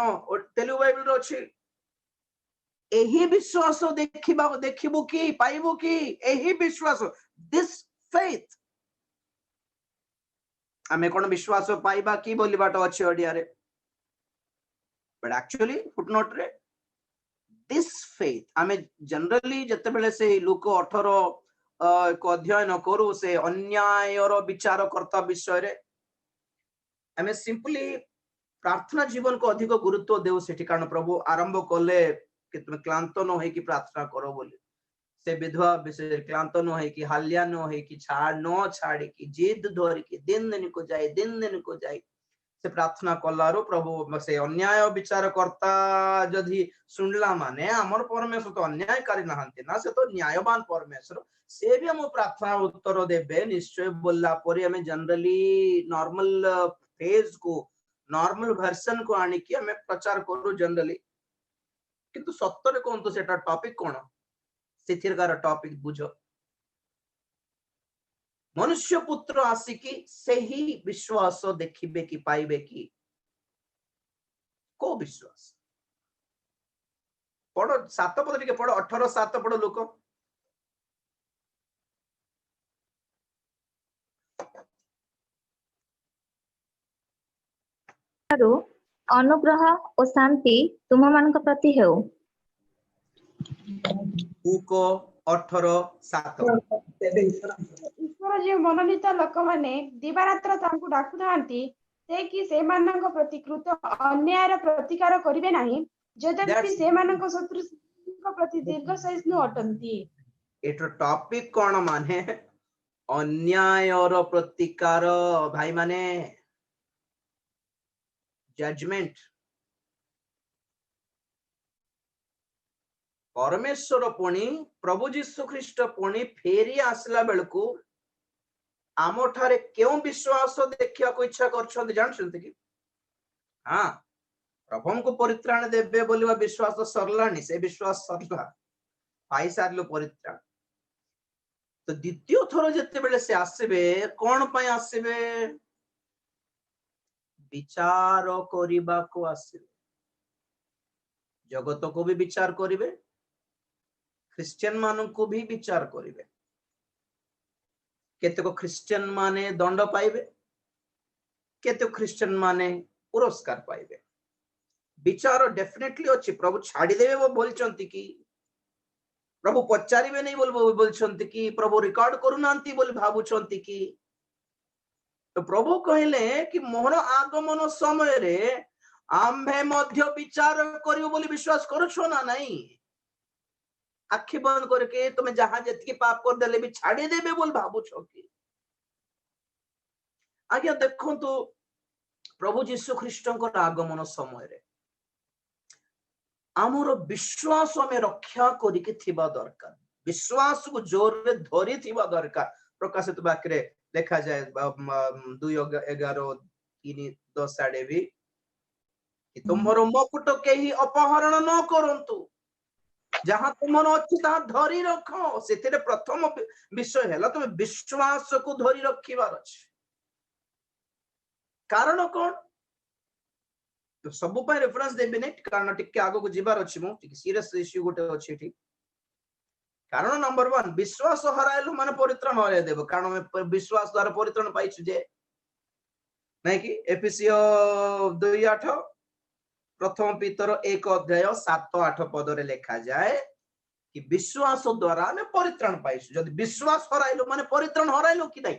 [SPEAKER 3] तेलुगु बाइबल रो अछि एही विश्वास देखिबो कि पाइबो कि एही विश्वास दिस फेथ आमे कोन विश्वास पाइबा कि बोलिबाट अछि ओडिया रे बट एक्चुअली फुटनोट रे दिस फेथ आमे जनरली जत्ते बेले से लूक 18 को अध्ययन करू से अन्याय रो विचार करता विषय रे आमे सिंपली प्रार्थना जीवन को अधिक गुरुत्व देउ सेठी कारण प्रभु आरंभ कले कि तुम क्लांत न होई कि प्रार्थना करो बोली से विधवा विषय क्लांत न होई कि हाल्या न होई कि छाड़ी कि जिद धरि कि दिन दिन को जाए से प्रार्थना कलारो प्रभु से अन्याय विचार करता जदि सुनला माने हमर परमेश्वर तो अन्यायकारी नहंती ना से तो न्यायवान परमेश्वर से भी हम प्रार्थना उत्तर देबे निश्चय बोलला परे हमें जनरली नॉर्मल फेज को नॉर्मल वर्जन को आनी कि हमें प्रचार करू जनरली किंतु सत्तरे कोन तो सेटा टॉपिक कोन सेथिरकार टॉपिक बुझो मनुष्य पुत्र आसिकी सेही विश्वास देखिबे कि पाइबे कि को विश्वास पढ़ो 7 पद टिके पढ़ो 18:7 पढ़ो लोक
[SPEAKER 5] अनुग्रह और शांति तुम मान प्रति हेउ
[SPEAKER 3] लूक 18:7
[SPEAKER 6] ईश्वर जे मनोनीत लोक माने दिवारात्र तांकु डाकु थांती से कि से मानक प्रति कृत अन्यायर प्रतिकार करिवे नाही जदपि से मानक शत्रु प्रति दीर्घ सहिष्णु अटंती
[SPEAKER 3] एटो टॉपिक कोन माने अन्यायर प्रतिकार भाई माने जजमेंट परमेश्वर पुणी प्रभु जीशु ख्रीष्ट पुणी फेरी आसला बेलकू आम ठारे क्यों विश्वास देखिया को इच्छा करछन जानछन कि हां प्रभु को परित्राण देबे बोलिवा विश्वास तो सरलानी से विश्वास सरला पाई सारलो परित्राण तो द्वितीय थरो जत्ते बेले से आसीबे कोन पय आसीबे विचार करिबा को आसीबे जगत को भी विचार करिवे क्रिश्चियन मानन को भी विचार करिवे केते को क्रिश्चियन माने दंड पाइबे केते क्रिश्चियन माने पुरस्कार पाइबे विचार डेफिनेटली अछि प्रभु छाडी देबे वो बोलचंती कि प्रभु पचारिबे नहीं बोलचंती कि प्रभु रिकॉर्ड करूनांती बोली भाबुचंती कि तो प्रभु कहले कि मोहर आगमन समय रे आम्भे मध्य विचार करियो बोली विश्वास करूछो ना नहीं आखि बंद करके तुम्हें जहां जतकी पाप कर देले भी छाड़ी देबे बोल भाबुछो कि आज्ञा देखो तो प्रभु जीशु ख्रीष्टंकर आगमन समय रे आमर विश्वास में रक्षा करिके थिबा दरकार विश्वास को जोर रे धरी थिबा दरकार प्रकाशित वाक्य रे लिखा जाए 2:11-3:10 आड़े भी कि तुमरो मकुट केही अपहरण न करंतु जहां तुमन अछि ता धरी रखो सेते प्रथम विषय हैला तुम विश्वास को धरी रखिबार अछि कारण कोन तो सब पे रेफरेंस देबे नै कारण टिके आगो को जिबार अछि मो टिके सीरियस इश्यू गोटे अछि ठीक कारण नंबर 1 विश्वास हराइलु माने परित्राण हराय देबो कारण में विश्वास द्वारा परित्राण पाइछु जे नै कि एफिसियो 2:8 प्रथम पीतर 1:7-8 पद रे लिखा जाए कि विश्वास द्वारा हमें परित्राण पाइछु जदि विश्वास हराइलु माने परित्राण हराइलु कि नै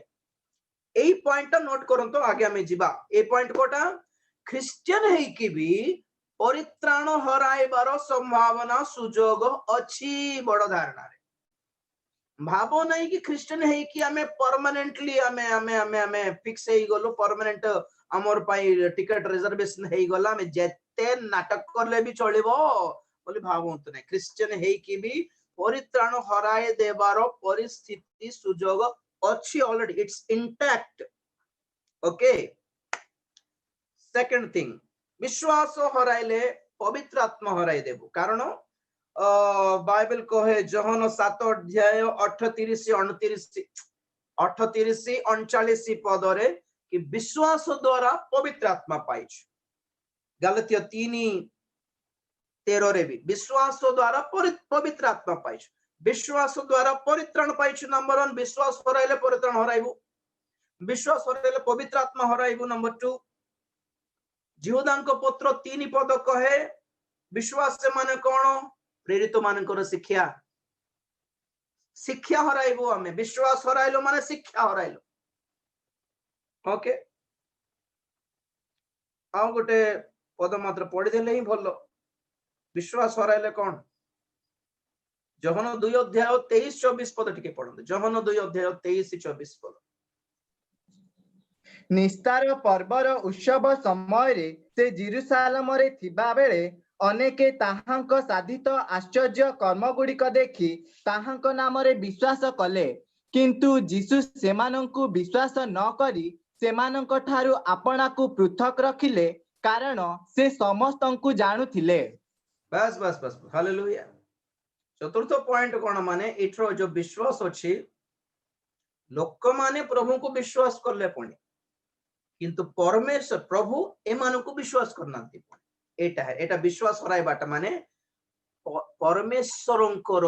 [SPEAKER 3] एई पॉइंट नोट करंतो आगे हमें जिबा ए पॉइंट कोटा क्रिश्चियन है कि भी परित्राण हराइबार संभावना सुजोग अछि बड़ धारणा रे भाबो नहीं कि क्रिश्चियन है कि हमें परमानेंटली हमें फिक्स हे गलो परमानेंट हमर पाई टिकट रिजर्वेशन हे गला हमें जेते नाटक करले भी चलिबो बोली भाबो तो नहीं क्रिश्चियन है कि भी परित्राण हराए देवार परिस्थिति सुजोग अच्छी already it's intact okay second thing विश्वास हराइले पवित्र आत्मा हराई देबो कारण बाइबल कहे जोहन 7 अध्याय 38 39 पदरे कि विश्वास द्वारा पवित्र आत्मा पाइछ गलातिया 3:13 रे भी विश्वास द्वारा पवित्र आत्मा पाइछ विश्वास द्वारा परित्राण पाइछ नंबर 1 विश्वास हराइले परित्राण हराइबो विश्वास हराइले पवित्र आत्मा हराइबो नंबर 2 जिहुदांक पत्र 3 पद कहे विश्वास से माने कोन प्रेरित मानकर शिक्षा शिक्षा हराइबो हमें विश्वास हराइलो माने शिक्षा हराइलो ओके आ गोटे पद मात्र पढ़ी देले ही भलो विश्वास हराइले कोन जोहन 2 अध्याय 23-24 पद टिके पढंतु जोहन 2 अध्याय 23-24 पद
[SPEAKER 4] निस्तार पर्वर उत्सव समय रे से जेरुसालेम रे थिबा बेले अनेके ताहांक साधित आश्चर्य कर्म गुड़िक देखि ताहांक नाम रे विश्वास कले किंतु यीशु सेमानंकु विश्वास न करी सेमानंक ठारू आपना को पृथक रखिले कारण से समस्तंकु जानुथिले
[SPEAKER 3] बस बस बस हालेलुया चतुर्थ पॉइंट कोन माने इठरो जो विश्वास अछि लोक माने प्रभु को विश्वास करले पणी किंतु परमेश्वर प्रभु एमानकु विश्वास करनांती एटा है एटा विश्वास हराइबाटा माने परमेश्वरंकर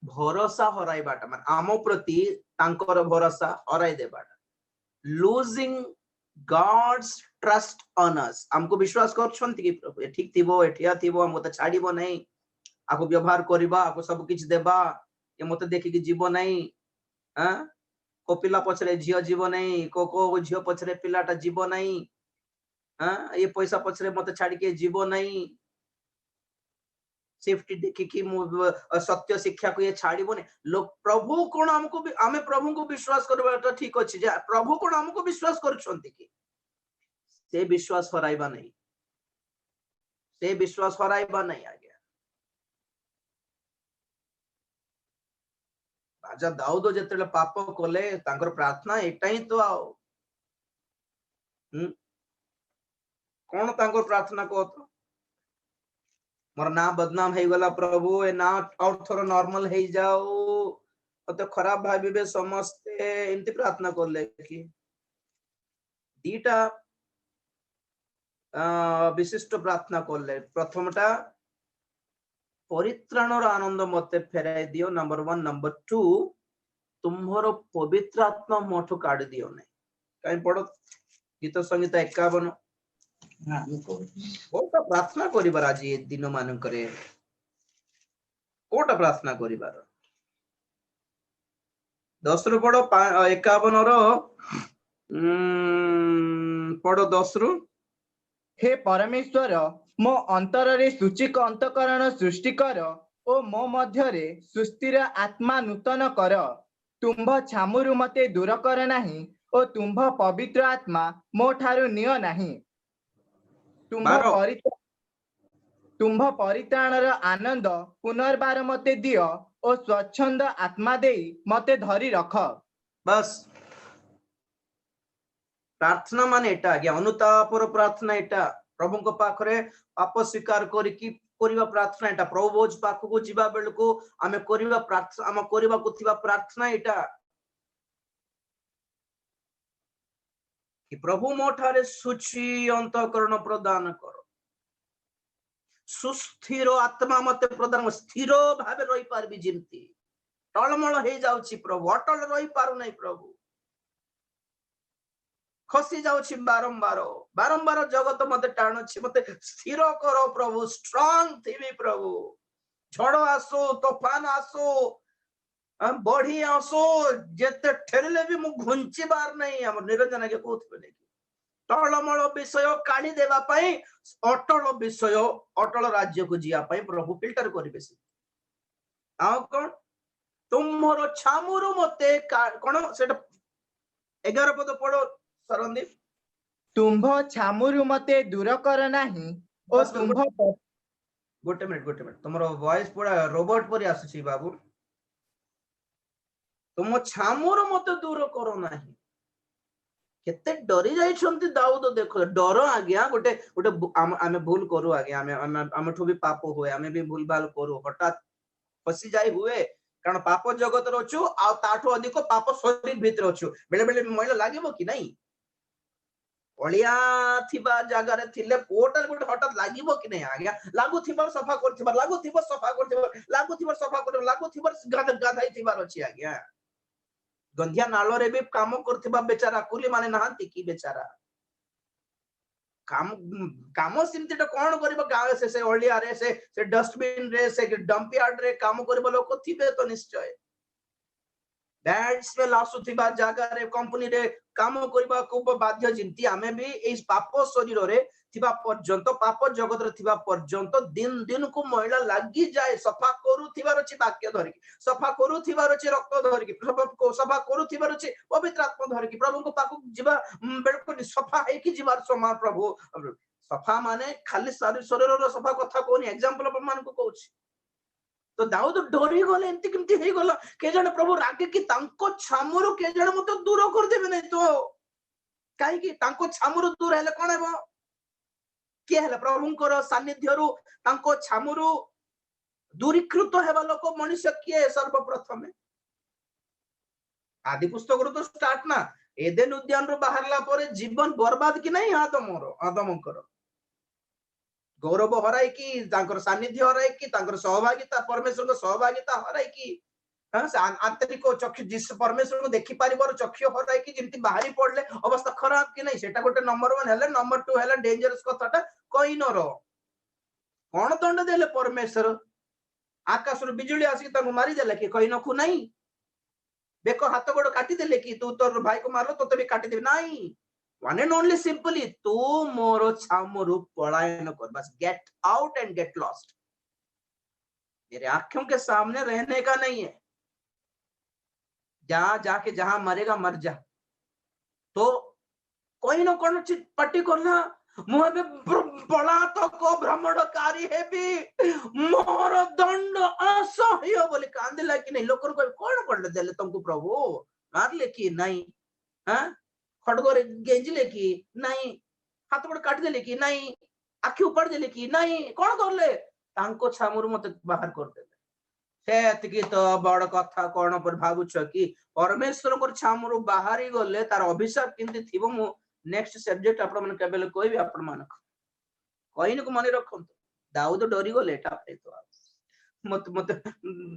[SPEAKER 3] भरोसा हराइबाटा माने आमो प्रति तांकर भरोसा हराइ देबाटा losing God's trust on us हमको विश्वास करछंती कि प्रभु ए ठीक थिबो एठिया थिबो हमको त छाडीबो नहीं आको व्यवहार करबा आको सब किछ देबा ए मते देखि कि जीव नहीं हां को पिला पछरे झियो जीव नहीं को झियो पछरे पिलाटा जीव नहीं हां ये पैसा पछरे मते छाडी के जीव नहीं सेफ्टी देखि कि सत्य शिक्षा को ये छाडीबो नहीं लोग प्रभु कोन हमको हमें प्रभु को विश्वास करबाटा ठीक अछि जे प्रभु कोन हमको विश्वास करछंती कि से विश्वास हराइबा नहीं आगे राजा दाऊद जेतेले पाप कोले तांकर प्रार्थना एटा ही तो आओ कौन तांकर प्रार्थना को तो मोर ना बदनाम हे गला प्रभु ए ना और थोड़ा नॉर्मल हे जाओ तो खराब भाबिबे समस्ते एंती प्रार्थना करले कि दीटा विशिष्ट प्रार्थना करले प्रथमटा परित्राणर आनंद मते फेराई दियो नंबर 1 नंबर 2 तुम्हारो पवित्र आत्मा मोठो काढ दियो नहीं काई पड़ो गीत संगीत 51 कोटा प्रार्थना करिबार आज ए दिन मान करे कोटा प्रार्थना करिबार 10 रु पड़ो 51 रो पड़ो 10 रु
[SPEAKER 4] हे परमेश्वर मो अंतर रे सूचिक अंतकरण सृष्टि कर ओ मो मध्य रे सुस्थिर आत्मा नूतन कर तुम्भ छामुरु मते दूर कर नाही ओ तुम्भ पवित्र आत्मा मो ठारू नियो नाही तुम्भ परित्राणर आनंद पुनर्बार मते दियो ओ स्वच्छंद आत्मा देई मते धरी रख
[SPEAKER 3] बस प्रार्थना माने एटा आज्ञा अनुतापर प्रार्थना एटा प्रभु को पाखरे पाप स्वीकार करिकी करिवा प्रार्थना एटा प्रभु बोझ पाख को जीवा बेल को आमे करिवा प्रार्थना आम करिवा को थिबा प्रार्थना एटा कि प्रभु मोठारे सुची अंतःकरण प्रदान करो सुस्थिर आत्मा मते प्रदान स्थिर भाबे रही पारबी जिंती टळमळ हे जाउची प्रभु अटल रही पारु नै प्रभु खसी जाउछि बारंबार जगत मते टाणुछि मते स्थिर करो प्रभु स्ट्रांग थिबी प्रभु झड़ आसो तूफान आसो बढ़ी आसो जेते ठेरले भी मु घुंची बार नहीं हमर निरंजन के कोथबे नै टळमळ विषय काढी देबा पई अटल राज्य को जिया पई प्रभु फिल्टर करिबे से आ कोन तुमरो छामुरु मते कोन सेटा 11 पद पढो
[SPEAKER 4] तुम्भ छामुरु मते दूर कर नाही ओ
[SPEAKER 3] गोटे मिनिट तुमर वॉइस पूरा रोबोट परि आसुची बाबू तुम छामर मत दूर करो नाही केते डरी जाइछंती दाऊद देखो डर आज्ञा गोटे गोटे आमे भूल करू आज्ञा आमे ठो भी पाप हुए आमे भी भूल भाल करू हठात फसी जाई हुए कारण पाप जगत रचु आ ताठो अधिक पाप शरीर भीतर रचु बेले बेले मैला लागिबो कि नहीं ओलिया थिबा जगह रे थिले पोर्टल गोटे हठात लागिबो कि नहीं आज्ञा लागु थिबा सफा करथिबा लागु थिबा सफा करथिबा लागु थिबा सफा करथिबा लागु थिबा गाधाई थिबा रछि आज्ञा गंधिया नालो रे भी काम करथिबा बेचारा कुली माने नहांती की बेचारा काम काम सिमती तो कोन करबो गावे से ओलिया रे से डस्टबिन रे से डंप यार्ड रे काम करबो लोक थिबे तो निश्चय बैड स्मेल आसुथिबा जागा रे कंपनी रे काम करबा को बाध्य जिंती आमे भी ए पाप शरीर रे थिबा पर्यंत पाप जगत रे थिबा पर्यंत दिन दिन को महिला लागी जाए सफा करू थिबा रछि वाक्य धरि सफा करू थिबा रछि रक्त धरि को सफा करू थिबा रछि पवित्र आत्मा धरि प्रभु को पाकु जिबा बेलको सफा है कि जिबार समान प्रभु सफा माने खाली शरीर रो सफा कथा कोनी एग्जांपल प्रमाण को कहूछि तो दाऊद डरी गले एंती केमती हे गला के जने प्रभु रागे कि तांको छामुरु के जने मते दूर कर देबे नै तो काई कि तांको छामुरु दूर हेले कोन हेबो के हेले प्रभुंकर सानिध्यरु तांको छामुरु दूरीकृत हेबा लोक मनुष्य के सर्वप्रथम आदि पुस्तक रो तो स्टार्ट ना एदेन उद्यान रो बाहरला परे जीवन बर्बाद कि नै आदमकर गौरव हराई कि तांकर सानिध्य हराई कि तांकर सहभागिता परमेश्वर को सहभागिता हराई कि आंतरिक चक्षु जिस परमेश्वर को देखि पारिबर चक्षु हराई कि जेंति बाहरी पड़ले अवस्था खराब कि नहीं सेटा गोटे नंबर 1 हेले नंबर 2 हेले डेंजरस कथाटा कइनर कोन दंड देले परमेश्वर आकाश रो बिजुली आसी तांको मारी देले कि कइनखु नहीं बेको हाथ गोड़ काटी देले कि तू तोर भाई को मारलो तो भी काटी दे नहीं one and only simply तू मोरो छामुरु पलायन कर बस get out and get lost मेरे आंखों के सामने रहने का नहीं है जाके जहां मरेगा मर जा तो कोई न कोन पट्टी करना मुझे पलातक भ्रमणकारी है भी मोर दंड असह्य बोले कांदिला कि नहीं लोक कौन कर देले तुमको प्रभु मारले कि नहीं हाँ खड़गोरे गेंजिले कि नहीं हाथ गोड़ काट देले कि नहीं आखि उपाड़ देले कि नहीं कौन करले तांको छामुरु मते बाहर कर देले सेतिकी तो बड़ कथा कौन पर भाबुछ कि परमेश्वर को छामुरु बाहरी गले तार अभिशाप किंति थिबो मु नेक्स्ट सब्जेक्ट आपण मन केबेले कहबी आपण मान कहिन को मने रखंतु दाऊद डरी गले एटा पे तो मत मत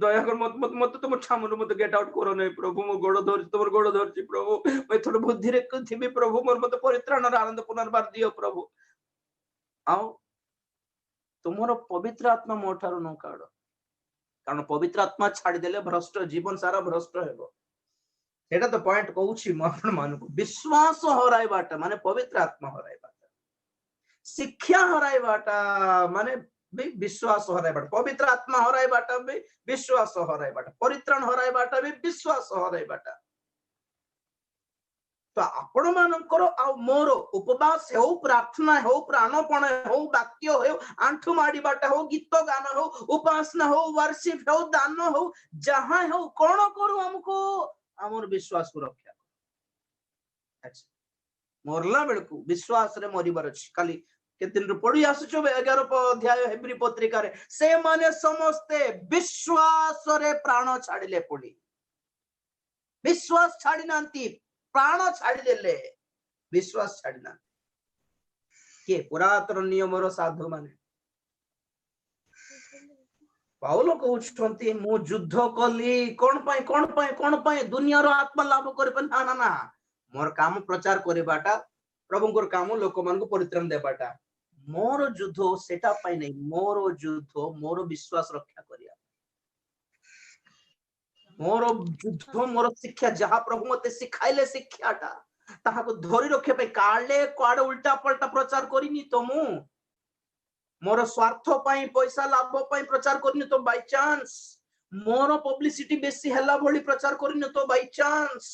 [SPEAKER 3] दया कर मत मत मत तुम छामुरु मत गेट आउट करो नहीं प्रभु मो गोड़ धर तुम गोड़ धरची प्रभु मैं थोड़ा बुद्धि रे थिबी प्रभु मोर मत परित्राण आनंद पुनर्बार दियो प्रभु आओ तुमरो पवित्र आत्मा मोठारो न काढ कारण पवित्र आत्मा छाड़ी देले भ्रष्ट जीवन सारा भ्रष्ट हेबो एटा तो पॉइंट कहूची म आपण मानको विश्वास हराइबाटा माने पवित्र आत्मा हराइबाटा शिक्षा हराइबाटा माने भी विश्वास हराइबाटा पवित्र आत्मा हराइबाटा भी विश्वास हराइबाटा परित्राण हराइबाटा भी विश्वास हराइबाटा तो आपण मानकर आ मोर उपवास हो प्रार्थना हो प्राणपण हो वाक्य हो आंठु माड़ीबाटा हो गीत गान हो उपासना हो वर्शिप हो दान हो जहां हो कौन करू हमको आमर विश्वास को रक्षा अच्छा मरला बेलू विश्वास रे मरिबार अछि खाली के दिन रो पढी आसुचो 11 अध्याय हेब्री पत्रिका रे से माने समस्ते विश्वास रे प्राण छाडिले पडी विश्वास छाडी नांती प्राण छाडी देले विश्वास छाडी ना के पुरातन नियम रो साधु माने पाउल कहउछंती मु युद्ध कली कोन पाई दुनिया रो आत्मा लाभ करबे ना ना ना मोर काम प्रचार करबाटा प्रभुंकर काम लोक मान को परित्राण देबाटा मोर युद्ध सेटा पाई नहीं मोर युद्ध मोर विश्वास रक्षा करिया मोर युद्ध मोर शिक्षा जहां प्रभु मते सिखाइले शिक्षाटा ताहा को धरि रखे पे काले क्वाड उल्टा पलटा प्रचार करिनी तो मु मोर स्वार्थ पाई पैसा लाभ पाई प्रचार करनी तो बाय चांस मोर पब्लिसिटी बेसी हला भली प्रचार करनी तो बाय चांस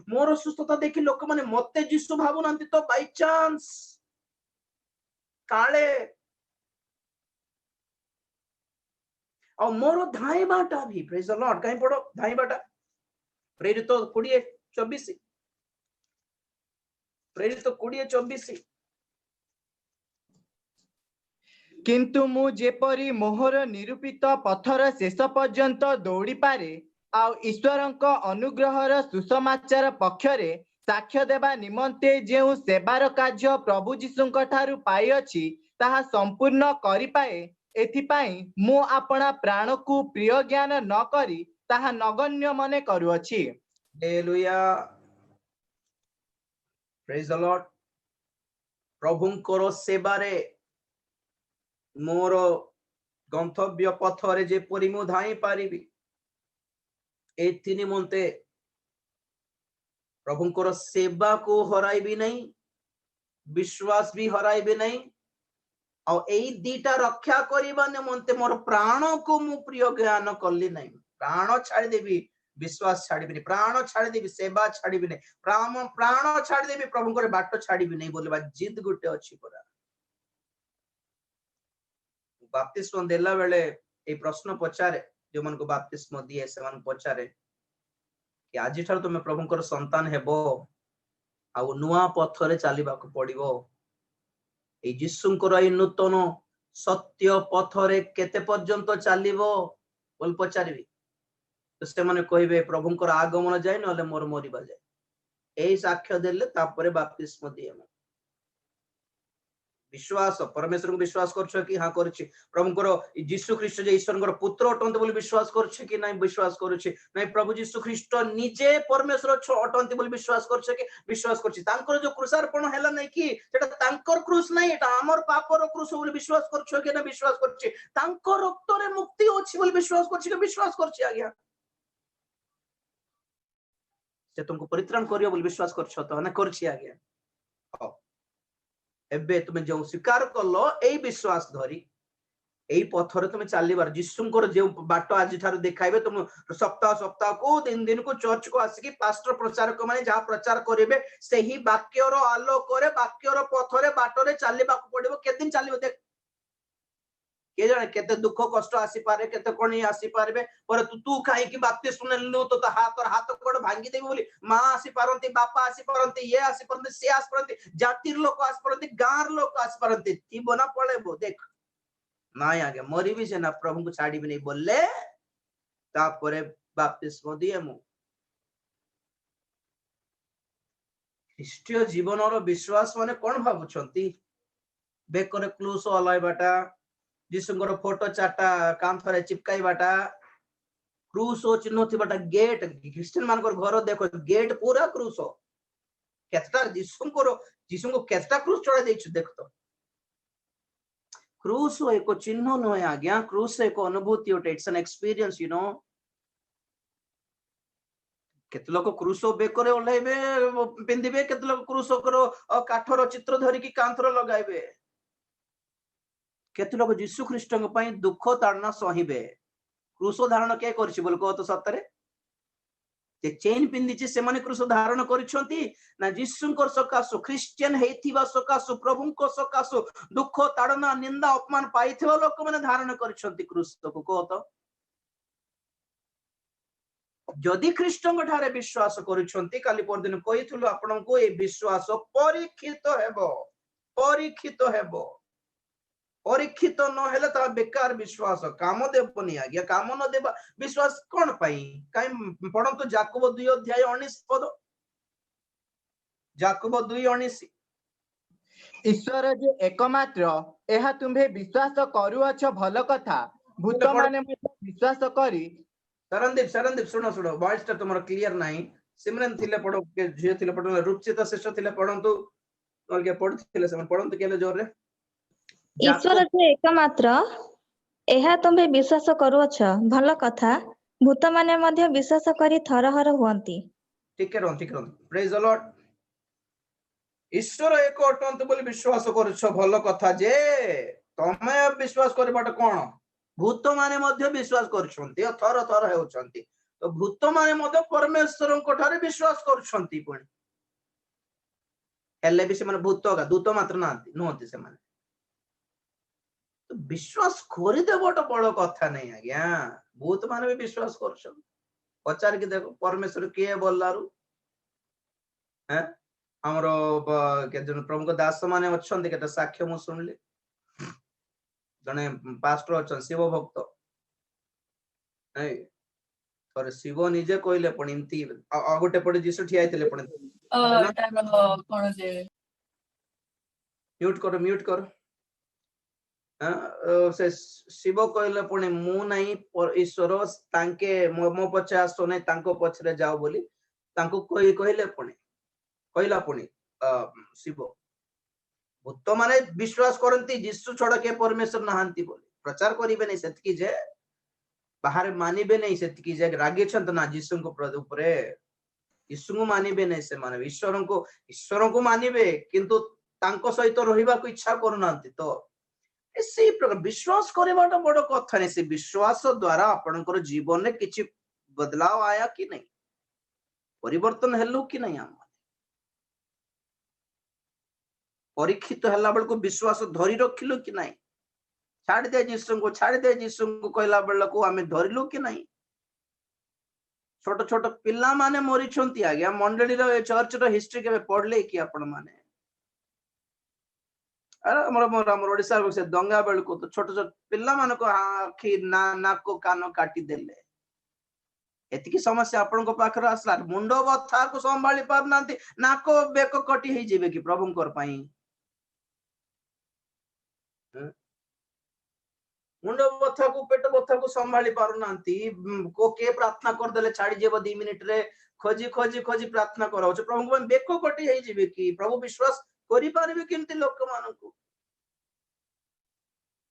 [SPEAKER 3] मोर सुस्थता देखि लोक माने मते जिसु भाबु नांती तो बाय चांस काले और मोर धाइबाटा भी प्रेज द लॉर्ड कहीं पढ़ो धाइबाटा प्रेरित 20:24 प्रेरित 20:24
[SPEAKER 4] किंतु मु जेपरी मोहर निरूपित पथर शेष पर्यंत दौड़ी पारे आ ईश्वरंक अनुग्रहर सुसमाचार पक्षरे साक्ष्य देबा निमंते जेउ सेवार कार्य प्रभु जीशुंक ठारू पाई अछि ताहा संपूर्ण करि पाए एथिपाई मु आपणा प्राण को प्रिय ज्ञान न करी ताहा नगण्य मने करूअछि।
[SPEAKER 3] हालेलुया प्रेज द लॉर्ड प्रभुंकर सेवारे मोर गंतव्य पथरे जेपरि मु धाई पारिबी एथि निमंते प्रभुंकर सेवा को हराइबी नहीं विश्वास भी हराइबी नहीं और एई दीटा रक्षा करिबा निमंते मोर प्राण को मु प्रिय ज्ञान कल्ली नहीं प्राण छाड़ी देबी विश्वास छाड़ीबी प्राण छाड़ी देबी सेवा छाड़ीबी नहीं प्राण छाड़ी देबी प्रभुंकर बाट छाड़ीबी नहीं बोलबा जिद गुटे अछि परा बाप्तिस्म देला बेले ए प्रश्न पचारे जो मन को बाप्तिस्म दिए से मन पचारे कि आज ठार तुम प्रभुंकर संतान हेबो आ नुआ पथरे चलीबा को पड़िबो ए यीशुंकर ए नूतन सत्य पथरे केते पर्यंत चलीबो बोल पचारिबी तो से माने कहबे प्रभुंकर आगमन जाय नले मोर मरिबा जाय ए साक्ष्य देले तापरे बाप्तिस्म दिए विश्वास परमेश्वर को विश्वास करछो कि हां करछि प्रभुंकर यीशु ख्रीष्ट जे ईश्वरकर पुत्र अटंते बोली विश्वास करछि कि नहीं विश्वास करछि नहीं प्रभु यीशु ख्रीष्ट निजे परमेश्वर अटंते बोली विश्वास करछि कि विश्वास करछि तांकर जो क्रूसार्पण हैला नहीं कि सेटा तांकर क्रूस नहीं एटा हमर पापर क्रूस बोली विश्वास करछो कि ना विश्वास करछि तांकर रक्त रे मुक्ति अछि बोली विश्वास करछि कि विश्वास करछि आज्ञा से तुमको परित्राण करियो बोली विश्वास करछो तो ना करछि आज्ञा एबे तुम जो स्वीकार कलो ए विश्वास धरी ए पथरे तुम चलीबार यीशुंकर जे बाट आज ठार देखाइबे तुम सप्ताह सप्ताह को दिन दिन को चर्च को आसिकी पास्टर प्रचारक माने जहा प्रचार करिवे सेही वाक्यर आलोक रे वाक्यर पथरे बाटरे चलीबा को पड़िबो के दिन चलीबो देख के जाने केते दुख कष्ट आसी पारे केते कोणी आसी पारबे पर तू काहे कि बाप्तिस्म नेलु तो हाथ कोड भांगी देबी बोली मां आसी पारंती बापा आसी पारंती ये आसी पारंती से आसी पारंती जातिर लोक आसी पारंती गार लोक आसी पारंती ती बना पळेबो देख नाय आगे मरी भी से ना प्रभु को छाड़ी भी नहीं बोलले तापरे बाप्तिस्म दिए मु ख्रीष्टीय जीवन और विश्वास माने कोन भाबुछंती बेकरे क्लूस अलाइबाटा यीशुंकर फोटो चाटा कांथरे चिपकाई बाटा क्रूस चिन्ह थी बाटा गेट क्रिश्चियन मानकर घर देखो गेट पूरा क्रूस केतटा यीशुंको केतटा क्रूस चढ़ा देछु देख तो क्रूस एक चिन्ह नय आज्ञा क्रूस एक अनुभूति ओटे it's an experience you know केते लोक क्रूस बेकरे ओलाइबे पिंदिबे केते लोक क्रूस करो काठर चित्र धरि की कांथर लगाइबे केते लोक यीशु ख्रीष्टଙ୍କ ପାଇଁ दुख ताड़ना सहिबे क्रूस धारण के करछि बोल को तो सतरे जे चेन पिंदिछि से माने क्रूस धारण करिसंती ना यीशुंकर सकासु क्रिश्चियन हेथिबा सकासु प्रभुंको सकासु दुख ताड़ना निंदा अपमान पाइथिबा लोक माने धारण करिसंती क्रूस को तो जदि ख्रीष्टଙ୍କ ठारे विश्वास करिसंती काली परदिन कहिथुलु आपनको ए विश्वास परीक्षित हेबो परीक्षित न हेले ता बेकार विश्वास काम देबनी आज्ञा काम न देबा विश्वास कोन पाई काई पढंतु याकूब 2:19 पद याकूब 2:19
[SPEAKER 4] ईश्वर जे एकमात्र एहा तुम्हे विश्वास करूअछ भल कथा भूत माने विश्वास करी
[SPEAKER 3] शरणदीप सुनो वॉइस ता तुमरा क्लियर नाही सिमरन थिले पढो के जे थिले पढो रूपचित श्रेष्ठ थिले पढंतु और के पढथिले से पढंतु केले जोर रे
[SPEAKER 5] ईश्वर जे एकमात्र एहा तुम्हे विश्वास करूअछ भल कथा भूत माने मध्य विश्वास करी थरहर हुअंती
[SPEAKER 3] ठीक है प्रेज द लॉर्ड ईश्वर एक अटंत बोली विश्वास करूछ भल कथा जे तमे विश्वास करबाटा कोन भूत माने मध्य विश्वास करूछंती थर थर हेउछंती तो भूत माने मध्य परमेश्वरଙ୍କ ठारे विश्वास करूछंती पुणी हेले भी से माने भूत का दूत मात्र नहंती से माने तो विश्वास करदेवटा बड़ कथा नहीं आज्ञा बहुत माने भी विश्वास कर पचार के देखो परमेश्वर किए बोलारू हैं हमर केजन प्रमुख दास माने अछंती केटा साक्ष्य मु सुनली जने पास्टर अछन शिव भक्त है पर शिव निजे कहले पण इमती गोटे पटे जीसु ठिया आइतले पण
[SPEAKER 7] कोन जे
[SPEAKER 3] म्यूट कर से शिव कहले पुणी मु नहीं ईश्वर तांके मो पछे आसो नहीं तांको पछरे जाओ बोली तांको कहले पुणी कहला पुणी शिव भूत माने विश्वास करंती यीशु छोड़ के परमेश्वर नहांती बोली प्रचार करिवे नहीं सेतकी जे बाहर मानिबे नहीं सेतकी जे रागे छंत ना यीशु को प्रभु ऊपरे यीशु को मानिबे नहीं से माने ईश्वर को मानिबे किंतु तांको सहित रहिबा को इच्छा करूनांती तो इसी प्रकार विश्वास करवाटा बड़ कथा नहीं से विश्वास द्वारा आपनकर जीवन में किछि बदलाव आया कि नहीं परिवर्तन हेलु कि नहीं हम परीक्षित हला बेल को विश्वास धरी रखिलु कि नहीं छाड़ दे यीशु को कहला बेल को आमे धरिलु कि नहीं छोट छोट पिल्ला माने मरी छंती आज्ञा मंडली रो चर्च रो हिस्ट्री के पढ़ले कि आपण माने अरे हमर ओडिसा से दंगा बेल को तो छोट छोट पिल्ला मान को आखि नाक को कान काटी देले एतिकी समस्या आपण को पाखर आसला मुंड बथा को संभाली पार नांती नाक बेक कटी हे जेबे कि प्रभु कर पई मुंड बथा को पेट बथा को संभाली पार नांती को के प्रार्थना कर देले छाड़ी जेबो 2 मिनिट रे खोजी खोजी खोजी प्रार्थना कराउ छ प्रभु को बेक कटी हे जेबे कि प्रभु विश्वास करि पारबे किंतु लोक मानकु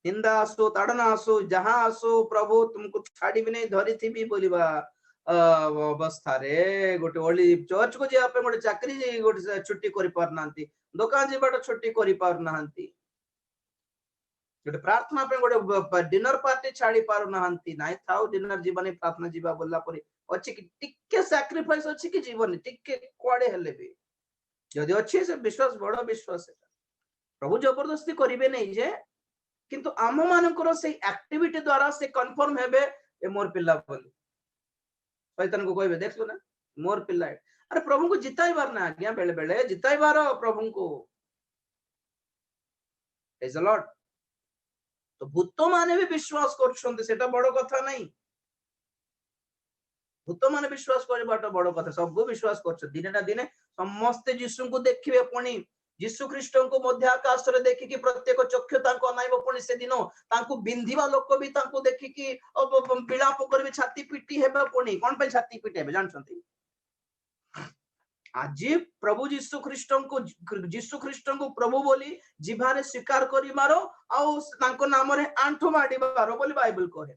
[SPEAKER 3] निंदा आसो ताड़ना आसो जहां आसो प्रभु तुमको छाड़ी भी नहीं धरी थी भी बोलिबा अवस्था रे गोटे ओली चर्च को जे आपे गोटे चाकरी गोटे छुट्टी करि पार नांती दुकान जेबाटा छुट्टी करि पार नांती गोटे प्रार्थना पे गोटे डिनर पार्टी छाड़ी पार नांती नाही थाउ डिनर जीवन प्रार्थना जीवा बोलला परे अछि कि टिके सैक्रिफाइस अछि कि जीवन टिके कोडे हेले भी यदि अच्छे से विश्वास बड़ विश्वास है प्रभु जबरदस्ती करिवे नहीं जे किंतु आम मानकर से एक्टिविटी द्वारा से कंफर्म हेबे ए मोर पिल्ला बोली शैतान को कहबे देखलो ना मोर पिल्ला अरे प्रभु को जिताइबार ना आज्ञा बेले बेले जिताइबार प्रभु को प्रेज द लॉर्ड तो भूत माने भी विश्वास करछन्ते सेटा बड़ कथा नहीं भूत माने विश्वास करबाटा बड़ कथा सब विश्वास करछ दिने ना दिने समस्त यीशु को देखिबे पुणी यीशु ख्रीष्ट को मध्य आकाश रे देखि कि प्रत्येक चक्षु तांको अनाइबो पुणी से दिन तांको बिंधिबा लोक भी तांको देखि कि विलाप करबे छाती पिटी हेबे पुणी कोन पे छाती पिटे हेबे जानछन्ती आज प्रभु यीशु ख्रीष्ट को प्रभु बोली जिभारे स्वीकार करिमारो आ तांको नाम रे आंठो माडिबारो बोली बाइबल कहे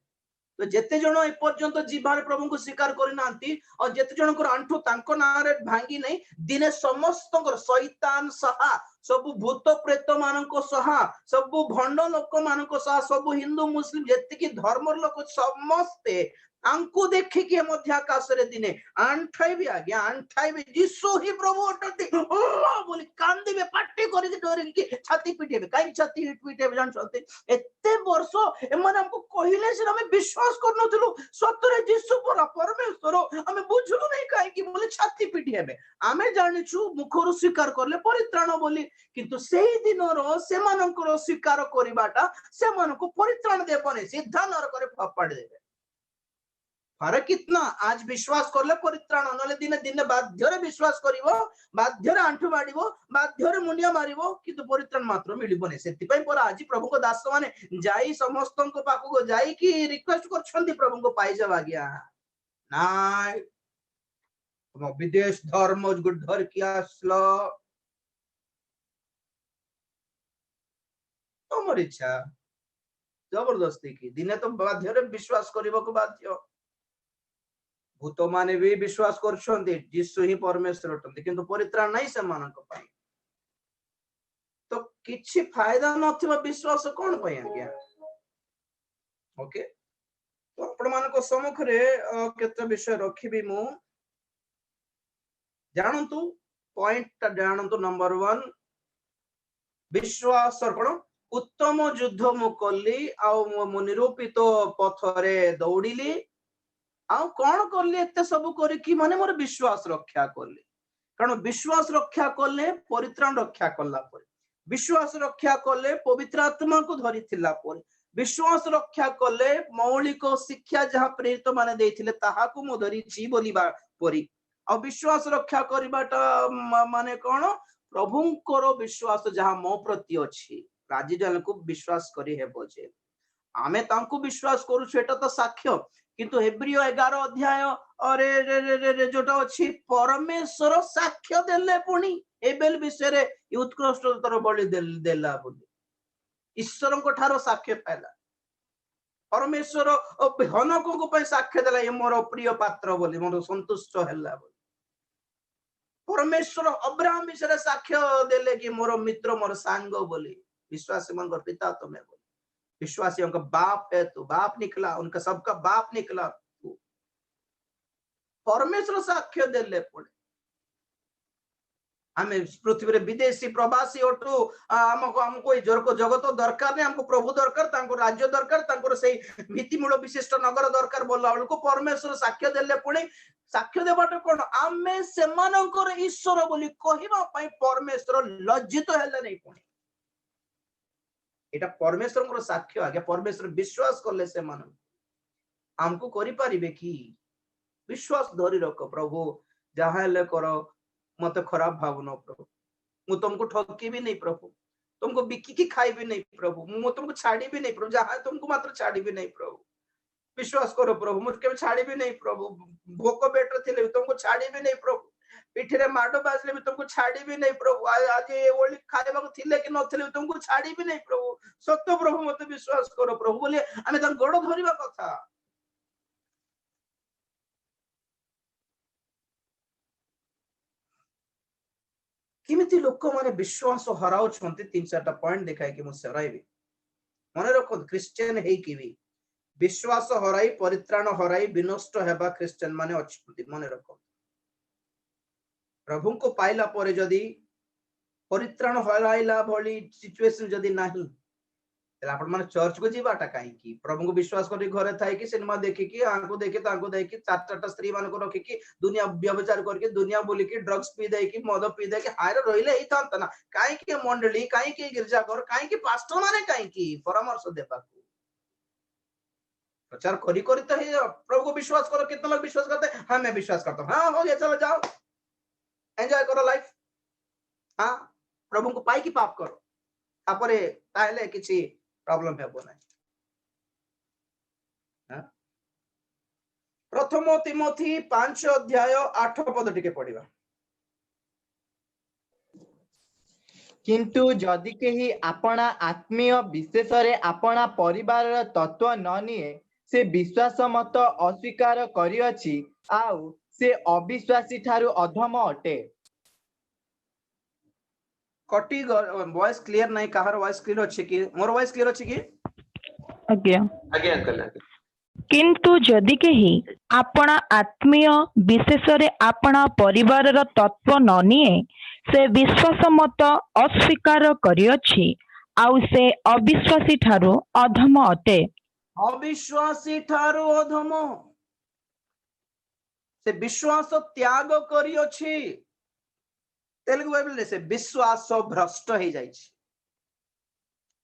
[SPEAKER 3] तो जेते जण ए पर्यंत जीवार प्रभु को स्वीकार करि नांती और जेते जण को आंठो तांको नाम रे भांगी नहीं दिने समस्त शैतान सहा सब भूत प्रेत मानको सहा सब भंड लोक मानको सहा सब हिंदू मुस्लिम जेते कि धर्म लोक समस्ते आंको देखि कि मध्य आकाश रे दिने आंठाई भी आज्ञा आंठाई भी यीशु ही प्रभु अटंती बोली कांदीबे पाटी करि डरे कि छाती पिटेबे काई छाती पिटेबे जान छते एते वर्ष एमान हमको कहिले से हम विश्वास करनथलु सतरे यीशु पर परमेश्वर हम बुझलु नहीं काई कि बोले छाती पिटेबे आमे जानिछु मुखरु स्वीकार करले परित्राण बोली किंतु सेही दिनरो सेमानकर स्वीकार करिबाटा सेमानको परित्राण देबने सीधा नरक रे फपाड़ देबे फरक कितना आज विश्वास करले परित्राण नले दिने दिने बाध्यरे विश्वास करिवो बाध्यरे आंठु माडिवो बाध्यरे मुंडिया मारिवो किंतु परित्राण मात्र मिलिबने सेति पई पर आज प्रभु को दास माने जाई समस्तन को पाखु को जाई कि रिक्वेस्ट करछन्ती प्रभु को पाई जावा गया नाय तुम विदेश धर्म गुडधर किया आसलो तमर इच्छा जबरदस्ती की दिने तो बाध्यरे विश्वास करिवो को बाध्य भूत माने भी विश्वास करछन्ते यीशु ही परमेश्वर अटंते किंतु परित्राण नहीं से मानक पाई तो किछि फायदा नथिबा विश्वास कोन पई आज्ञा ओके तो आपण मानको सम्मुख रे केते विषय रखिबी मु जानंतु पॉइंट जानंतु नंबर 1 विश्वास कोन उत्तम युद्ध मु कली मु निरूपित पथरे दौड़िली आउ कौन करली एते सब करी माने मोर विश्वास रक्षा करली कारण विश्वास रक्षा कले परित्राण रक्षा कला पर विश्वास रक्षा कले पवित्र आत्मा को धरी थिला पर विश्वास रक्षा कले मौलिक शिक्षा जहाँ प्रेरित माने देथिले ताहा को मु धरी छी बोलिबा परी आ विश्वास रक्षा करबाटा माने कोन प्रभुंकर विश्वास जहाँ मो प्रति अछि राजी जन को विश्वास करी हेबो जे आमे तांको विश्वास करू सेटा तो साक्ष्य किंतु हेब्रिय 11 अध्याय अरे जोटा अछि परमेश्वर साक्ष्य देले पुनी एबेल विषय रे उत्कृष्टतर बलि देला बोली ईश्वर को ठारो साक्ष्य पाइला परमेश्वर हनक को पे साक्ष्य देला ये मोर प्रिय पात्र बोली मोर संतुष्ट हैला बोली परमेश्वर अब्राहम विषय साक्ष्य देले कि मोर मित्र मोर सांग बोली विश्वासी मन पिता तुम्हें बोली विश्वासियों का बाप है तू बाप निकला उनका सबका बाप निकला तू परमेश्वर साक्ष्य देले पड़े आमे पृथ्वी रे विदेशी प्रवासी ओटू हमको जगत दरकार नहीं हमको प्रभु दरकार तांको राज्य दरकार तांको सेही नीतिमूल विशिष्ट नगर दरकार बोला को परमेश्वर साक्ष्य देले पुणी साक्ष्य देबाटे कोन आमे सेमानकर ईश्वर बोली कहिबा पई परमेश्वर लज्जित हेले नहीं पुणी एटा परमेश्वर को साक्ष्य आगे परमेश्वर विश्वास करले से मान हमको करि परिबे कि विश्वास धरि रख प्रभु जहां ले करो मते खराब भावना प्रभु मु तुमको ठगी भी नहीं प्रभु तुमको बिकी की खाई भी नहीं प्रभु मु तुमको छाड़ी भी नहीं प्रभु जहां तुमको मात्र छाड़ी भी नहीं प्रभु विश्वास करो प्रभु मुझके छाड़ी भी नहीं प्रभु भोक बेटर थिले तुमको छाड़ी भी नहीं प्रभु पिठरे माडो बाजले भी तुमको छाड़ी भी नहीं प्रभु आज ये ओली खाइबा को थिले कि नथिले तुमको छाड़ी भी नहीं प्रभु सत्य प्रभु मते विश्वास करो प्रभु बोले आमे त गोड़ धरिबा कथा किमिति लोक माने विश्वास हराउ छंती तीन चारटा पॉइंट देखाय कि मु सराइबी मने रखो क्रिश्चियन हेई कि भी विश्वास हराई परित्राण हराई विनष्ट हेबा क्रिश्चियन माने अछि मने रखो प्रभु को पाइला परे जदी परित्राण हराइला भली सिचुएशन जदी नाही तला आपण माने चर्च को जीवाटा काई की प्रभु को विश्वास करी घरे थाई कि सिनेमा देखि कि आंको देखि तांको देखि चार चारटा स्त्री मान को रखि कि दुनिया व्यभिचार करके दुनिया बोली कि ड्रग्स पी दे कि मद पी दे कि हायर रहिले ही था ना काई कि मंडली काई कि गिरजा घर काई कि पास्टर माने काई कि परामर्श देबा को प्रचार करी करी तो हे प्रभु को विश्वास करो कितना लोग विश्वास करते हैं हां मैं विश्वास करता हूं हां हो गया चलो जाओ एंजॉय करो लाइफ हाँ प्रभु को पाई की पाप करो तापरे ताहले किछि प्रॉब्लम हेबो नै हां प्रथम तिमोथी 5 अध्याय 8 पद टिके पढिबा
[SPEAKER 4] किंतु जदि केही आपणा आत्मीय विशेष रे आपणा परिवार तत्व न निए से विश्वास मत अस्वीकार करिअछि आउ से अविश्वासी ठारू अधम अटे
[SPEAKER 3] कटी वॉइस क्लियर नहीं कहार वॉइस क्लियर अछि कि मोर वॉइस क्लियर अछि कि
[SPEAKER 8] आज्ञा
[SPEAKER 3] आज्ञा अंकल
[SPEAKER 8] किंतु जदि केही आपणा आत्मीय विशेष रे आपणा परिवार तत्व न निए से विश्वास मत अस्वीकार करिअछि आउ से अविश्वासी ठारू अधम अटे
[SPEAKER 3] अविश्वासी ठारू अधम से विश्वास त्याग करिअछि तेलुगु बाइबल रे से विश्वास भ्रष्ट हे जाय छी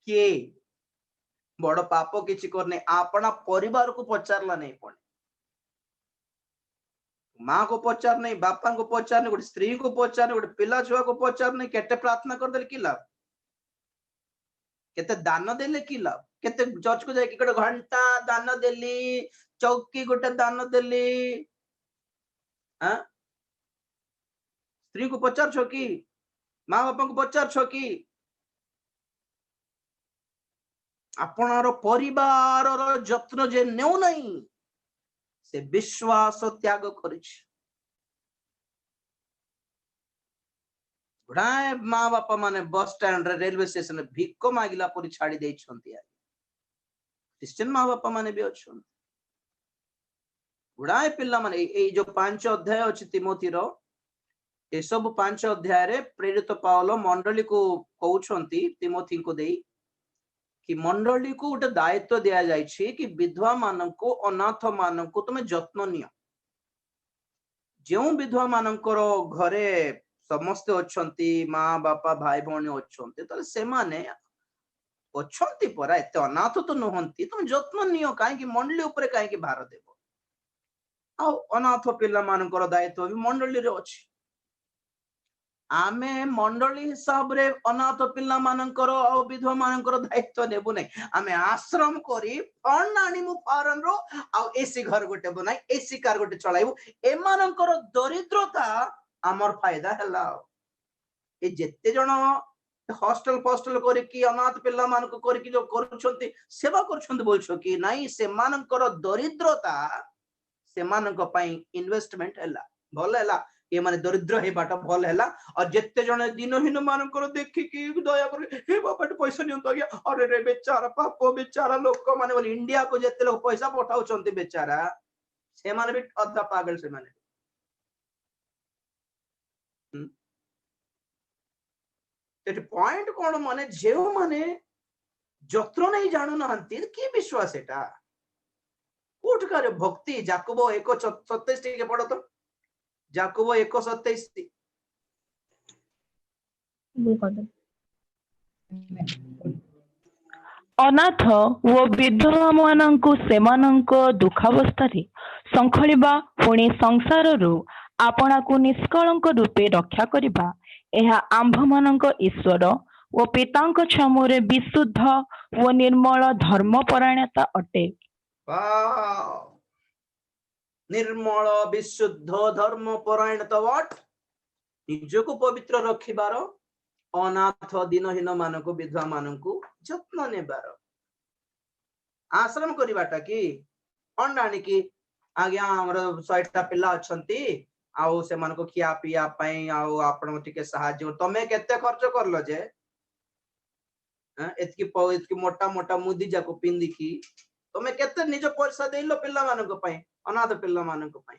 [SPEAKER 3] के बड़ पाप किछि करने आपना परिवार को पचारला नहीं पड़े माँ को पचार नहीं बापा को पचार नहीं गोटे स्त्री को पचार नहीं गोटे पिला छुआ को पचार नहीं केते प्रार्थना कर देले की लाभ केते दान देले की लाभ केते चर्च को जाय कि गोटे घंटा दान देली चौकी गोटे दान देली हां स्त्री को पचार छो कि माँ बापा को पचार छो कि आपणार परिवार जत्न जे नेउ नहीं से विश्वास त्याग करिछ गुडाए माँ बापा माने बस स्टैंड रे रेलवे स्टेशन भिक्को मागिला परि छाड़ी देइ छंती क्रिश्चियन माँ बापा माने भी अछन गुडाए पिल्ला माने ए जो 5 अध्याय अछि तिमोथी रो ए सब 5 अध्याय रे प्रेरित पाउलो मंडली को कहउछंती तिमोथी को देई कि मंडली को गोटे दायित्व दिया जायछि कि विधवा माननको अनाथ माननको तुम जत्न नियो। जो विधवा मानकर घरे समस्त अच्छंती माँ बापा भाई भौणी अच्छंती तो से माने अच्छंती परा एते अनाथ तो नहंती तुम जत्न नियो काहे कि मंडली ऊपर काहे कि भार देबो आ अनाथ पिला मानकर दायित्व भी मंडली रे अछि। आमे मंडली हिसाब रे अनाथ पिला मानकर और विधवा मानकर दायित्व नेबु नै। आमे आश्रम करी फंड आनिमु फॉरेन रो आ एसी घर गोटे बनाई एसी कार गोटे चलाइबु ए मानकर दरिद्रता हमर फायदा हला। ए जेते जण हॉस्टल पोस्टल करी कि अनाथ पिला मानक करी कि जो करूछंती सेवा करूछंती बोलछो कि नाही से मानकर दरिद्रता से मानक पई इन्वेस्टमेंट हला भल हला। ये माने दरिद्र हे बाटा भल हैला और जेते जने दिनहीन मानकर देखि कि दया कर हे बापा पैसा नियंतो गया अरे रे बेचारा पापो बेचारा लोक माने बोले इंडिया को जेते लोग पैसा पठाउचंती बेचारा से माने भी अधा पागल से माने। एट पॉइंट कोन माने जेउ माने जत्र नहीं जानू नहंती की विश्वास एटा कोठ करे भक्ति जाकबो 1:27 के पढ़ो तो जाकबो 1:27
[SPEAKER 8] अनाथ ओ विधवा मानंकु सेमानंको दुखावस्थारे संखलिबा पुणी संसाररू आपणाकु निष्कलंक रूपे रक्षा करिबा एहा आंभ मानंक ईश्वर ओ पितांक छमुरे विशुद्ध ओ निर्मल धर्मपरायणता अटे।
[SPEAKER 3] निर्मल विशुद्ध धर्मपरायणता व्हाट निजको पवित्र रखिबार अनाथ दिनहीन मानक विधवा मानक जत्न नेबार आश्रम करिबाटा कि फंड आनिकी आज्ञा हमर 100टा पिला अछंती आउ से मानको खिया पिया पई आउ आपण टिके सहाय्य तमे केते खर्च करलो जे एतकी मोटा मोटा मुदी जाको पिंदी की तमे केते निज पैसा देलो पिला मानक पई अनाथ पिला मानक पई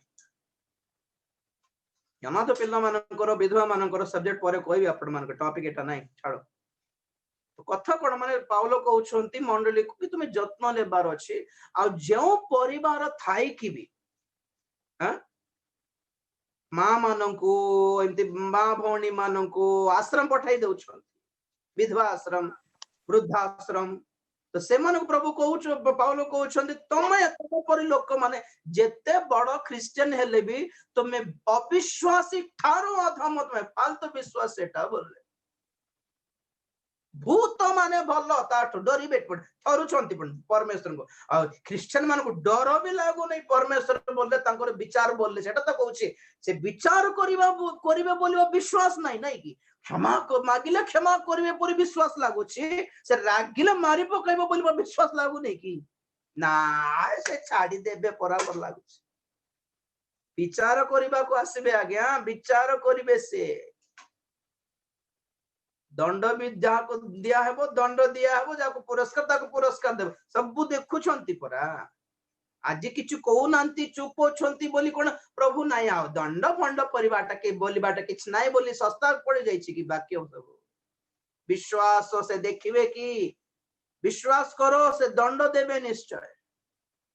[SPEAKER 3] अनाथ पिला मानकर विधवा मानकर सब्जेक्ट पर कहबी आपण मानक टॉपिक एटा नाही छाड़ो तो कथा कोन माने पाउलो कहउछंती मंडली को कि तुमे जत्न लेबार अछि आ जेउ परिवार थाई कि भी हां मां माननको एमती मां भौणी माननको आश्रम पठाई देउछंती विधवा आश्रम वृद्धाश्रम तो से मानक प्रभु कहउछ पाउलो कहउछंती तमे एतको परि लोक माने जेते बड़ क्रिश्चियन हेले भी तमे अविश्वासी ठारो अधम तमे फालतू विश्वास सेटा बोलले भूत माने भलो ताठो डरी बेट पड़ थरुछंती पण परमेश्वर को आ क्रिश्चियन मान को डर भी लागो नहीं परमेश्वर बोलले तांकर विचार बोलले सेटा तो कहउछे से विचार करिवे बोलिबा विश्वास नहीं नहीं कि क्षमा को मागिले क्षमा करिवे पर विश्वास लागुछे से रागिले मारि पकइबो बोलिबा विश्वास लागु नहीं कि ना से छाडी देबे बराबर लागुछे विचार करिबा को आसीबे आज्ञा विचार करिवे से दंड भी जहाँ को दिया है वो दंड दिया है वो जाको पुरस्कार देव सब देखुछंती परा आज किछु कहू नांती चुप होछंती बोली कोन प्रभु नाही आओ दंड फंड परिवाटा के बोलीबाटा किछ नाही बोली सस्ता पड़ जाईछि कि वाक्य सब विश्वास से देखिवे कि विश्वास करो से दंड देबे निश्चय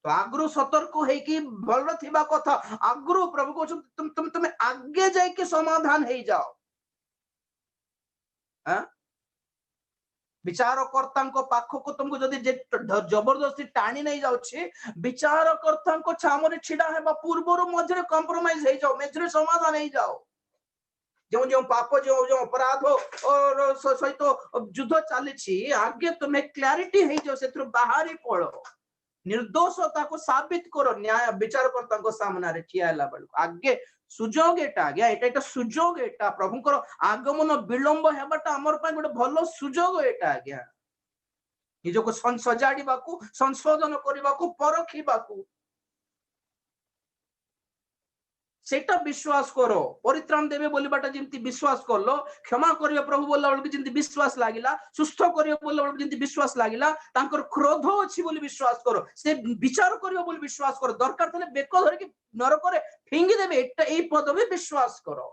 [SPEAKER 3] तो आगरु सतर्क है कि भल थिबा कथा आगरु प्रभु को तुम आगे जाई के समाधान हे जाओ विचारकर्ता पाख को तुमको जदि जबरदस्ती टाणी नहीं जाउछि विचारकर्ता को छामरे छिडा हेबा पूर्वरु मझरे कंप्रोमाइज हे जाओ मेझरे समाधान हे जाओ जो जो पाप जो जो अपराध और सहित युद्ध चली आगे तुम्हें क्लैरिटी हे जाओ सेथु बाहरी पड़ो निर्दोषता को साबित करो न्याय विचारकर्ता को सामने ठिया हला बेल आगे सुजोग एटा आज्ञा एटा सुजोग एटा प्रभुकर आगमन विलंब हेबाटा हमर पय गोटे भलो सुजोग एटा आज्ञा निजको सजाड़ीबाकू संशोधन करिबाकू परखिबाकू सेटा विश्वास करो परित्राण देबे बोलिबाटा जेंति विश्वास करलो क्षमा करिवे प्रभु बोलला बेलकु जेंति विश्वास लागिला सुस्थ करिवे बोलला बेलकु जेंति विश्वास लागिला तांकर क्रोध अछि बोली विश्वास करो से विचार करिवे बोली विश्वास करो दरकार तले बेको धरि कि नरक रे फिंगी देबे एटा ए पद भी विश्वास करो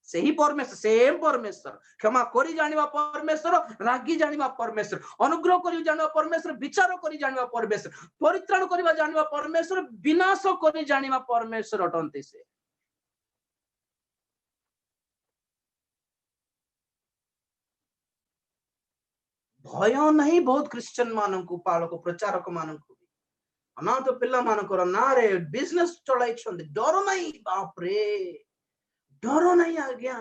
[SPEAKER 3] से ही परमेश्वर सेम परमेश्वर क्षमा करी जानिबा परमेश्वर रागी जानिबा परमेश्वर अनुग्रह करी जानिबा परमेश्वर विचार करी जानिबा परमेश्वर परित्राण करिबा जानिबा परमेश्वर विनाश करी जानिबा परमेश्वर अटंती से भय नहीं बहुत क्रिश्चियन मानक पालक प्रचारक मानक अनाथ पिला मानकर ना रे बिजनेस चलाई डर नहीं बाप रे डर नहीं आज्ञा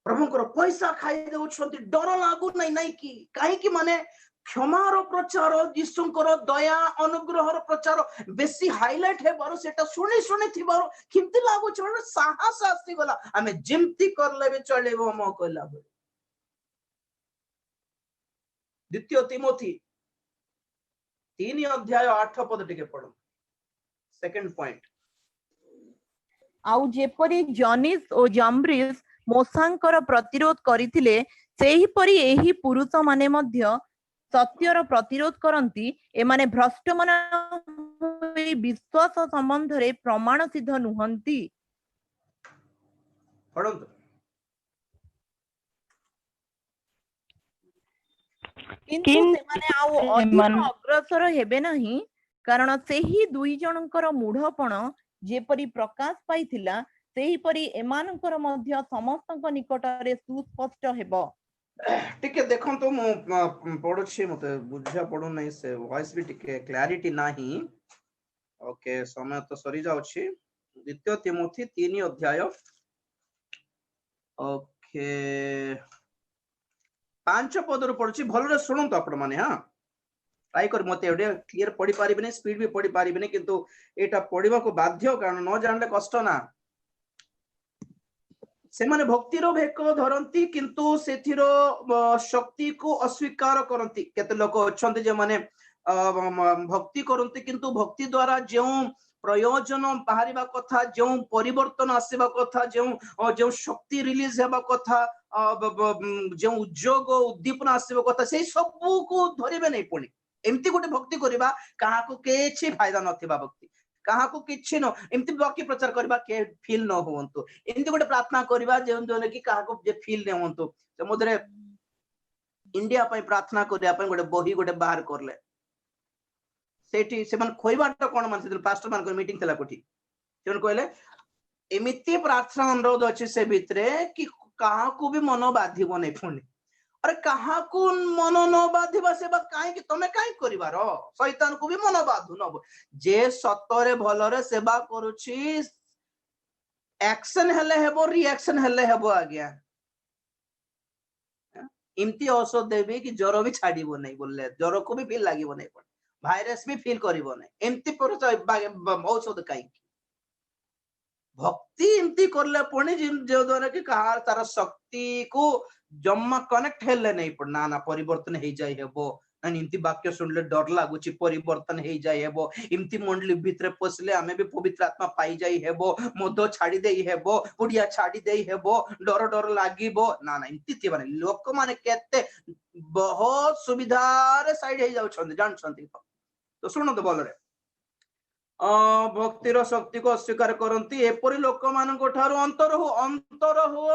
[SPEAKER 3] प्रभुଙ୍କର पैसा खाई देउछंती डर लागु नहीं नहीं कि काहे कि माने क्षमार प्रचार यीशुଙ୍କର दया अनुग्रहर प्रचार बेसी हाइलाइट हेबारो सेटा सुनी सुनी थिबारो किंती लागु छ साहस आसी गला हमें जिमती करले भी चलेबो म कहला द्वितीय तिमोथी 3 अध्याय 8 पद टिके पढो सेकंड पॉइंट
[SPEAKER 8] आउ जेपरी जनिस और जम्ब्रिस मोसांकर प्रतिरोध करिथिले सेही परी एही पुरुष माने मध्य सत्यर प्रतिरोध करंती एमाने भ्रष्ट मन विश्वास संबंध रे प्रमाण सिद्ध नुहंती
[SPEAKER 3] पढंतु
[SPEAKER 8] किंतु सेमाने आउ अधिक अग्रसर हेबे नहीं कारण सेही दुई जनकर मूढ़पण जेपरी प्रकाश पाइथिला सेही परी एमानकर मध्य समस्तक निकटरे सुस्पष्ट हेबो
[SPEAKER 3] टिके देखंतु मु पढुछि मते बुझा पडु नै से वॉइस भी टिके क्लैरिटी नाही ओके समय तो सरी जाउछि द्वितीय तिमोथी 3 अध्याय ओके 5 पद रु पढुछि भलरे सुनंतु आपण माने हां ट्राई कर मते एडे क्लियर पढी पारिबे नै स्पीड भी पढी पारिबे नै किंतु एटा पढिबा को बाध्य कारण न जानले कष्ट ना से माने भक्तिर भेक धरंती किंतु सेथिरो शक्ति को अस्वीकार करंती केते लोक अछंती जे माने भक्ति करंती किंतु भक्ति द्वारा जो प्रयोजन बाहरिबा कथा जो परिवर्तन आसीबा कथा जो शक्ति रिलीज हेबा कथा जो उद्योग उद्दीपना आसीबा कथा से सब को धरिबे नै पुणी एमती गोटे भक्ति करबा कहा को केछि फायदा नथिबा भक्ति कहा को किछि न एमती बाकी प्रचार करबा के फील न होंतु एमती गोटे प्रार्थना करबा जे कि कहा को जे फील न होंतु समुद्रे इंडिया पय प्रार्थना करिया पय गोटे बही गोटे बाहर करले सेठी से मन खोइबाटा कोन मान से पास्टर मान को मीटिंग थला कोठी जन कहले एमिति प्रार्थना अनुरोध अछि से भितरे कि कहा को भी मन बाधिबो नै पुणी अरे कहा को मन न बाधिबा सेबा काहे कि तमे काहे करिवार शैतान को भी मन बाधु न जे सतरे भलरे सेवा करूछि एक्शन हेले हेबो रिएक्शन हेले हेबो आज्ञा इमती औषध देबी कि ज्वर भी छाड़ीबो नै बोलले ज्वर को भी फील लागिबो नै भाइरस भी फील करिबो नै एमती पर औषध काहे भक्ति एमती करले पुणी जो द्वारा कि कहा तार शक्ति को जम्मा कनेक्ट हेले नहीं पड़ना ना परिवर्तन हे जाय हेबो ना इमती वाक्य सुनले डर लागुची परिवर्तन हे जाय हेबो इमती मंडली भितरे पसले हमें भी पवित्र आत्मा पाई जाय हेबो मद छाड़ी देई हेबो पुडिया छाड़ी देई हेबो डर डर लागिबो ना ना इमती ती माने लोक माने केते बहुत सुविधा रे साइड हे जाउ छन जान छन तो सुनो तो बोलरे भक्तिर शक्ति को अस्वीकार करंती एपरि लोक मानको ठारो अंतर हो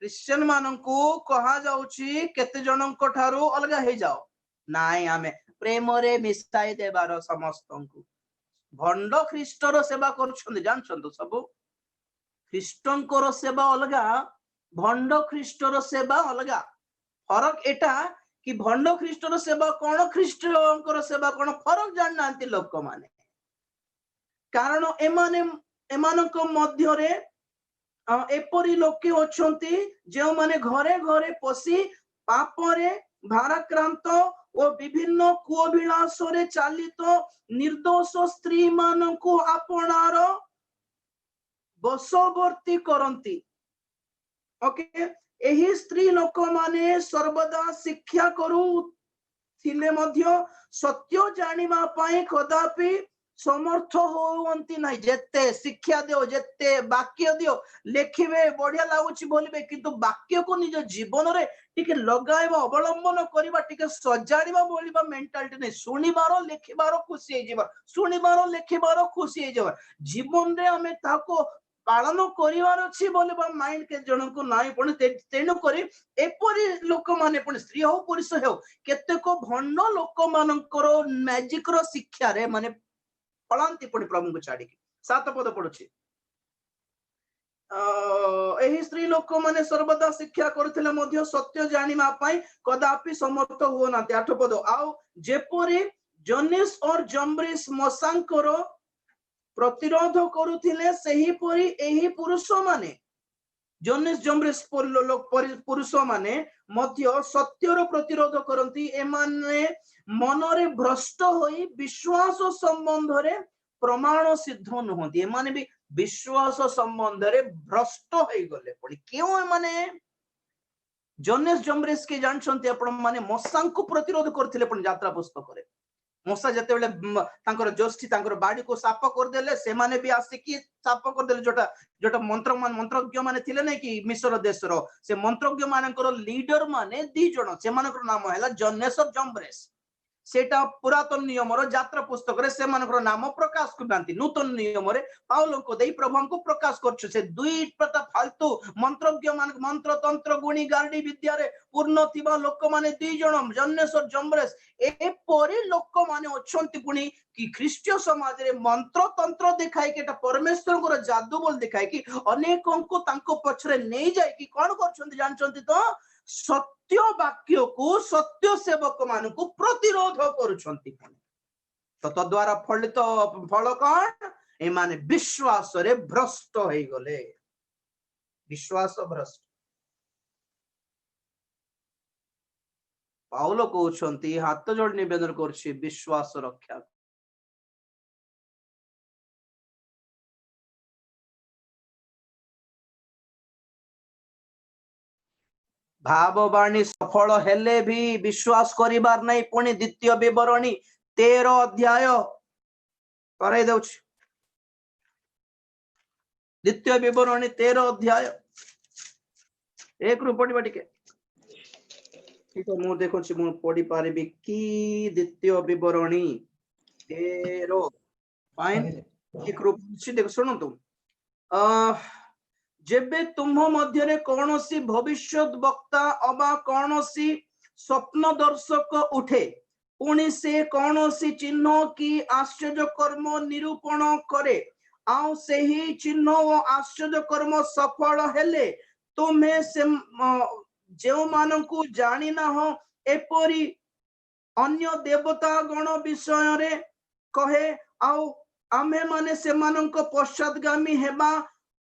[SPEAKER 3] क्रिश्चियन मानकू कहा जाउची केते जनक ठारो अलगा हे जाओ नाई आमे प्रेम रे मिसाई देबार समस्तंकु भंड ख्रीष्टर सेवा करछन जानछन सब ख्रीष्टंकर सेवा अलगा भंड ख्रीष्टर सेवा अलगा फरक एटा कि भंड ख्रीष्टर सेवा कोन ख्रीष्टंकर सेवा कोन फरक जान नांती लोक माने कारण एमानक मध्य रे एपरी लोके अछंती जे माने घरे घरे पसी पापरे भाराक्रांत और विभिन्न कुअभिलाष रे चालित निर्दोष स्त्री मानकु आपणार बसवर्ती करंती ओके एही स्त्री लोक माने सर्वदा शिक्षा करू थिले मध्य सत्य जानिबा पई कदापि समर्थ होवंती नाही जेते शिक्षा दियो जेते वाक्य दियो लेखिबे बढ़िया लागुची बोलिबे किंतु वाक्य को निज जीवन रे टिके लगाइबा अवलंबन करिबा टिके सजाड़िबा बोलिबा मेंटालिटी नै सुनिबारो लेखिबारो खुशी हे जीवा सुनिबारो लेखिबारो खुशी हे जीवा जीवन रे हमें ताको पालन करिवार अछि बोले बा माइंड के जन को नाही पण तेनु करी एपरी लोक माने पण स्त्री हो पुरुष हो केतेको भंड लोक मानकर मैजिक रो शिक्षा रे माने पळांती पण प्रभु को छाडी 7 पद पडुछि एही स्त्री लोक माने सर्वदा शिक्षा करथिले मध्य सत्य जानिमा पई कदापि समर्थ हो नाते 8 पद आउ जेपरी जनेस और जम्ब्रिस मसांकर प्रतिरोध करुथिले सही परी एही पुरुष माने जनेस जम्ब्रिस पुरुष माने मध्य सत्यर प्रतिरोध करंती एमाने मनरे भ्रष्ट होई विश्वास संबंध रे प्रमाण सिद्ध नहंती एमाने भी विश्वास संबंध रे भ्रष्ट होई गले पड़ी क्यों माने जनेस जम्ब्रिस के जानछंती आपण माने मसा को प्रतिरोध करथिले पण यात्रा पुस्तक रे मसा जते बेले तांकर जोष्ठी तांकर बाडी को साप कर देले से माने भी आसे की साप कर देले जोटा मंत्रज्ञ माने थिले नै कि मिस्र देश रो से मंत्रज्ञ मानकर लीडर माने 2 जण से मानकर नाम हैला जनेस और जम्ब्रिस सेटा पुरातन नियम रो यात्रा पुस्तक रे से मानकर नाम प्रकाश करनांती नूतन नियम रे पाउल को देई प्रभु हमको प्रकाश करछु से 2 प्रता फालतू मंत्रज्ञ मान मंत्र तंत्र गुणी गार्डी विद्या रे पूर्ण थिबा लोक माने 2 जण जन्नेस और जम्ब्रेस ए परे लोक माने अछंती पुनी कि ख्रीष्टीय समाज रे मंत्र तंत्र देखाई कि एटा परमेश्वर को जादू बोल देखाई कि अनेकों को तांको पछरे नै जाय कि कोन करछंती जानछंती तो सत्य वाक्य को सत्य सेवक मान को प्रतिरोध करुछंती तो तद्वारा फलित फल कौन ए माने विश्वास रे भ्रष्ट होई गले विश्वास भ्रष्ट पाउल कहउछंती हाथ जोड़ निवेदन करछि विश्वास रक्षा भाववाणी सफल हेले भी विश्वास करिबार नहीं पुणी द्वितीय विवरणी 13 अध्याय कराई दउछ द्वितीय विवरणी 13 अध्याय एक रु पढिबा टिके ठीक मु देखो छी मु पढि पारिबी की द्वितीय विवरणी 13 फाइन एक रु छी देखो सुनो तुम जेबे तुम मध्य रे कौनसी भविष्यत वक्ता अबा कौनसी स्वप्न दर्शक उठे पुणी से कौनसी चिन्ह की आश्चर्य कर्म निरूपण करे आउ से ही चिन्ह और आश्चर्य कर्म सफल हेले तुम्हें से जो मानकु जानी ना हो एपरी अन्य देवता गण विषय रे कहे आउ आमे माने से मानक पश्चातगामी हेबा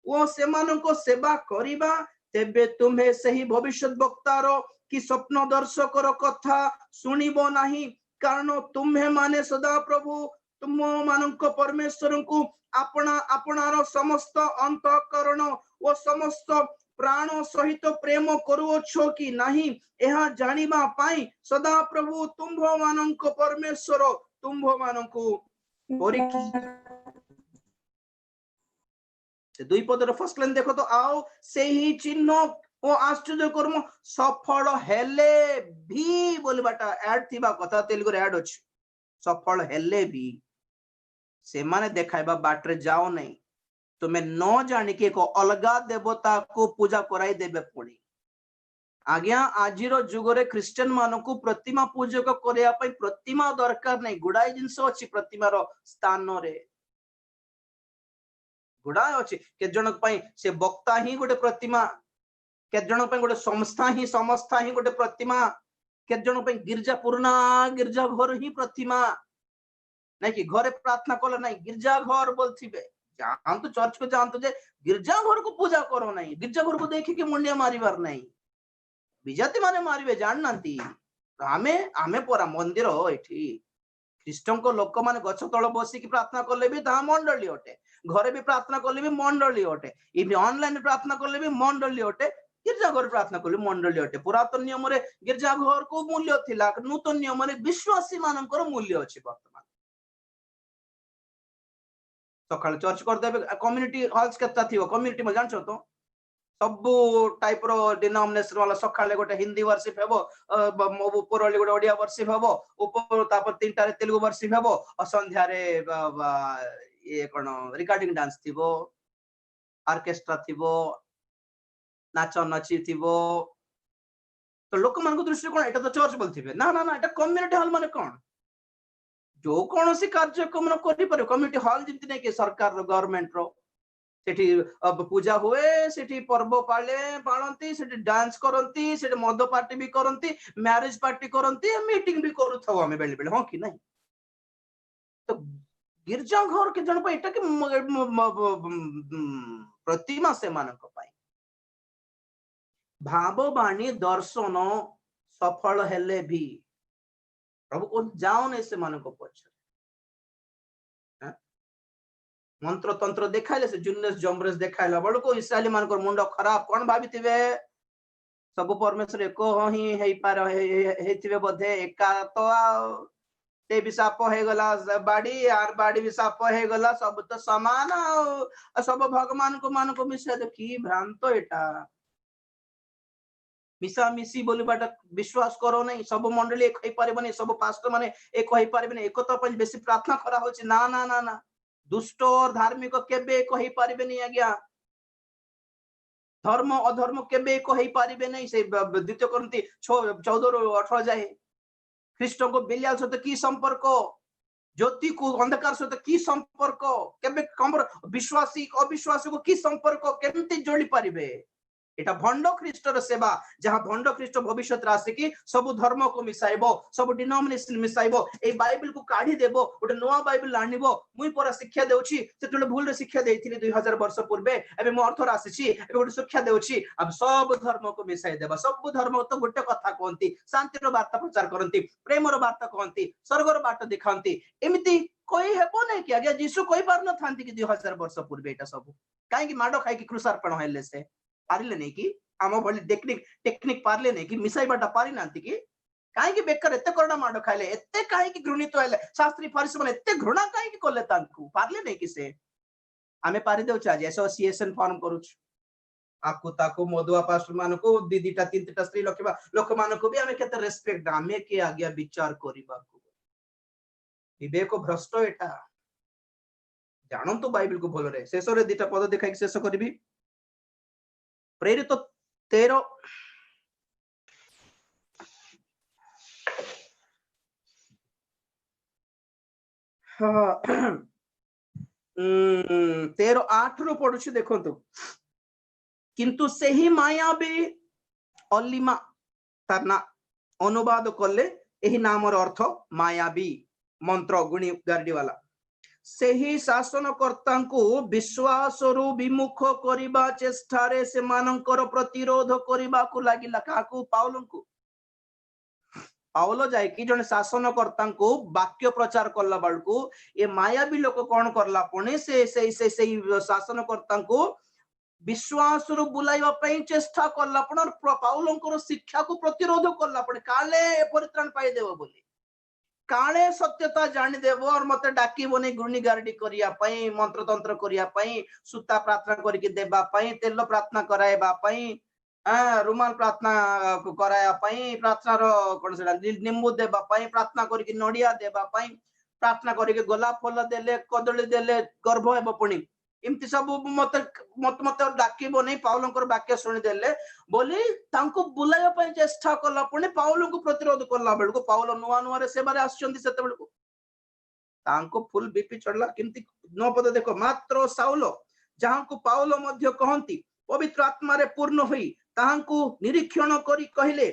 [SPEAKER 3] वो सेमानको सेवा करिबा तेबे तुम्हें सही भविष्यत वक्तार कि स्वप्न दर्शकर कथा सुनिबो नाही कारण तुम्हें माने सदा प्रभु तुम मानक परमेश्वर को अपना अपनार समस्त अंतःकरण और समस्त प्राण सहित प्रेम करूछो कि नहीं यह जानिबा पाई सदा प्रभु तुम मानक परमेश्वर तुम मानक परीक्षा 2 पदर फर्स्ट लाइन देखो तो आओ से ही चिन्ह ओ आश्चर्य कर्म सफल हेले भी बोलबाटा ऐड थिबा कथा तेलुगु रे ऐड अछि सफल हेले भी से माने देखाइबा बाटरे जाओ नहीं तुम्हें न जानि के को अलगा देवता को पूजा कराई देबे पुणी आज्ञा आजिरो जुगरे क्रिश्चियन मानको प्रतिमा पूजक करिया पई प्रतिमा दरकार नहीं गुडाई जिंस अछि प्रतिमा रो स्थान रे गुडाय अछि के जनक पई से वक्ता ही गोटे प्रतिमा के जनक पई गोटे संस्था ही गोटे प्रतिमा के जनक पई गिरजा पुरना गिरजा घर ही प्रतिमा नहीं कि घरे प्रार्थना कल नहीं गिरजा घर बोलथिबे जानतु चर्च को जानतु जे गिरजा घर को पूजा करो नहीं गिरजा घर को देखि के मुंडिया मारिबार नहीं विजाति माने मारिबे जान नांती आमे आमे परा मंदिर एठी ख्रीष्टन को लोक माने गछ तळ बसी की प्रार्थना करले भी ता मंडली अटे घरे भी प्रार्थना करले भी मंडली अटे इबे ऑनलाइन प्रार्थना करले भी मंडली अटे गिरजा घर प्रार्थना करले मंडली अटे पुरातन नियम रे गिरजा घर को मूल्य थिला नूतन नियम रे विश्वासी मानकर मूल्य अछि वर्तमान सकाळ चर्च कर देबे कम्युनिटी हॉल्स केता थिवो कम्युनिटी में जानछो तो सब टाइप रो डिनोमिनेशन वाला सकाळे गोटे हिंदी वर्शिप हेबो ऊपर वाली गोटे ओडिया वर्शिप हेबो ऊपर तापर 3टा रे तेलुगु वर्शिप हेबो और संध्या रे ये कोन रिकॉर्डिंग डांस थिबो ऑर्केस्ट्रा थिबो नाच नाची थिबो तो लोक मान दृष्टि कोन एटा तो चर्च बोलथिबे ना ना ना एटा कम्युनिटी हॉल माने कोन जो कौन सी कार्यक्रम करि पारे कम्युनिटी हॉल जितने नहीं कि सरकार रो गवर्नमेंट रो सेठी अब पूजा हुए सेठी पर्व पाले पालंती सेठी डांस करंती सेठी मद पार्टी भी करंती मैरिज पार्टी करंती मीटिंग भी करूथाव हमें बेले बेले हां कि नहीं तो गिरजा घर के जन एटा कि प्रतिमा से मानक पाई भाववाणी दर्शन सफल हेले भी प्रभु को जाओ से मानक पछ मंत्र तंत्र देखाइले से जुन्नेस जमरेस देखाइला बड़ को इस्राएली मान मुंड खराब कौन भाविथिबे सब परमेश्वर एक ही हेई पार हेथिबे बोधे एका तो ते भी साप हे गला बाड़ी आर बाड़ी भी साप हे गला सब तो समान सब भगवान को मान को मिसा दे की भ्रांत एटा मिसा मिसी बोली बाटा विश्वास करो नहीं सब मंडली एक होई पारिबनी सब पास्टर माने एक होई पारिबनी एकता पय बेसी प्रार्थना करा होची ना ना ना ना दुष्ट और धार्मिक केबे एक होई पारिबनी आज्ञा धर्म अधर्म केबे एक होई पारिबे नहीं से द्वितीय कोरिन्थी 14 ରୁ 18 जाए ख्रीष्ट को बेलियाल सहित की संपर्क ज्योति को अंधकार सहित की संपर्क केबे कमर विश्वासी अविश्वासी को की संपर्क केमती जोड़ी पारिबे एटा भंड ख्रीष्टर सेवा जहां भंड ख्रीष्ट भविष्य राशि की सब धर्म को मिसाइबो सब डिनोमिनेशन मिसाइबो ए बाइबल को काढी देबो ओटे नवा बाइबल आनिबो मुई पर शिक्षा देउची सेतले भूल रे शिक्षा देइथिले 2000 वर्ष पूर्वे एबे मो अर्थ राशिची एबे ओटे शिक्षा देउची अब सब धर्म को मिसाइ देबा सब धर्म तो गोटे कथा कहंती शांति रो वार्ता प्रचार करंती प्रेम रो वार्ता कहंती स्वर्ग रो बाट दिखांती एमिति कोई हेबो नै कि आगे यीशु कोई पार न थांती कि 2000 वर्ष पूर्वे एटा सब काहे कि माडो खाइ कि क्रूसार्पण हैले से पारिले नहीं कि आम भली टेक्निक पारिले नहीं कि मिसाइबाटा पारि नांती कि काहे कि बेकर एते करडा माडो खाइले एते काहे कि घृणित हैले शास्त्री फरीसी माने एते घृणा काहे कि करले तांकू पारिले नहीं कि से आमे पारि देउ आज एसोसिएशन फॉर्म करूछ आकु ताकु मधुआ पास्टर मान को दीदीटा तीनटा स्त्री लोक मान को भी आमे केते रेस्पेक्ट आमे के आज्ञा विचार करिबा को विवेक भ्रष्ट एटा जानंतु बाइबल को भलो रे शेष रे दीटा पद देखाई शेष करबी प्रेरित 13 13:8 ରୁ ପଢୁଛି ଦେଖନ୍ତୁ किंतु सही मायावी अलिमा तार ना अनुवाद कले एही नामर अर्थ मायावी मंत्र गुणी गार्डी वाला सेही शासनकर्ता को विश्वास रु विमुख करिबा चेष्टारे से मानकर प्रतिरोध करिबा को लागिला काकू पाउलो जाय कि जने शासनकर्ता को वाक्य प्रचार करला बळकू ए मायावी लोक कोन करला पुणी से शासनकर्ता को विश्वास रु बुलाइबा पई चेष्टा करला पण पाउलोंकर शिक्षा को प्रतिरोध करला पण काले परित्राण पाई देबो बोली काले सत्यता जानी देव और मत डाकी बने गुणी गार्डी करिया पई मंत्र तंत्र करिया पई सुता प्रार्थना करके देबा पई तेल प्रार्थना करायबा पई रुमाल प्रार्थना कराया पई प्रार्थना रो कोन सेडा निम्बु देबा पई प्रार्थना करके नडिया देबा पई प्रार्थना करके गोलाप फल देले कदली देले गर्भ हेबो पुणी इमति सब मत मत मत डाकी बने पाउलंकर वाक्य सुनि देले बोली तांको बुलाया पई चेष्टा करला पुणी पाउल को प्रतिरोध करला बेल को पाउल नुआ नुआ रे सेबारे आछंती सेते बेल को तांको फुल बीपी चढ़ला किंती 9 पद देखो मात्र साउल जहां को पाउल मध्य कहंती पवित्र आत्मा रे पूर्ण होई तांको निरीक्षण करी कहिले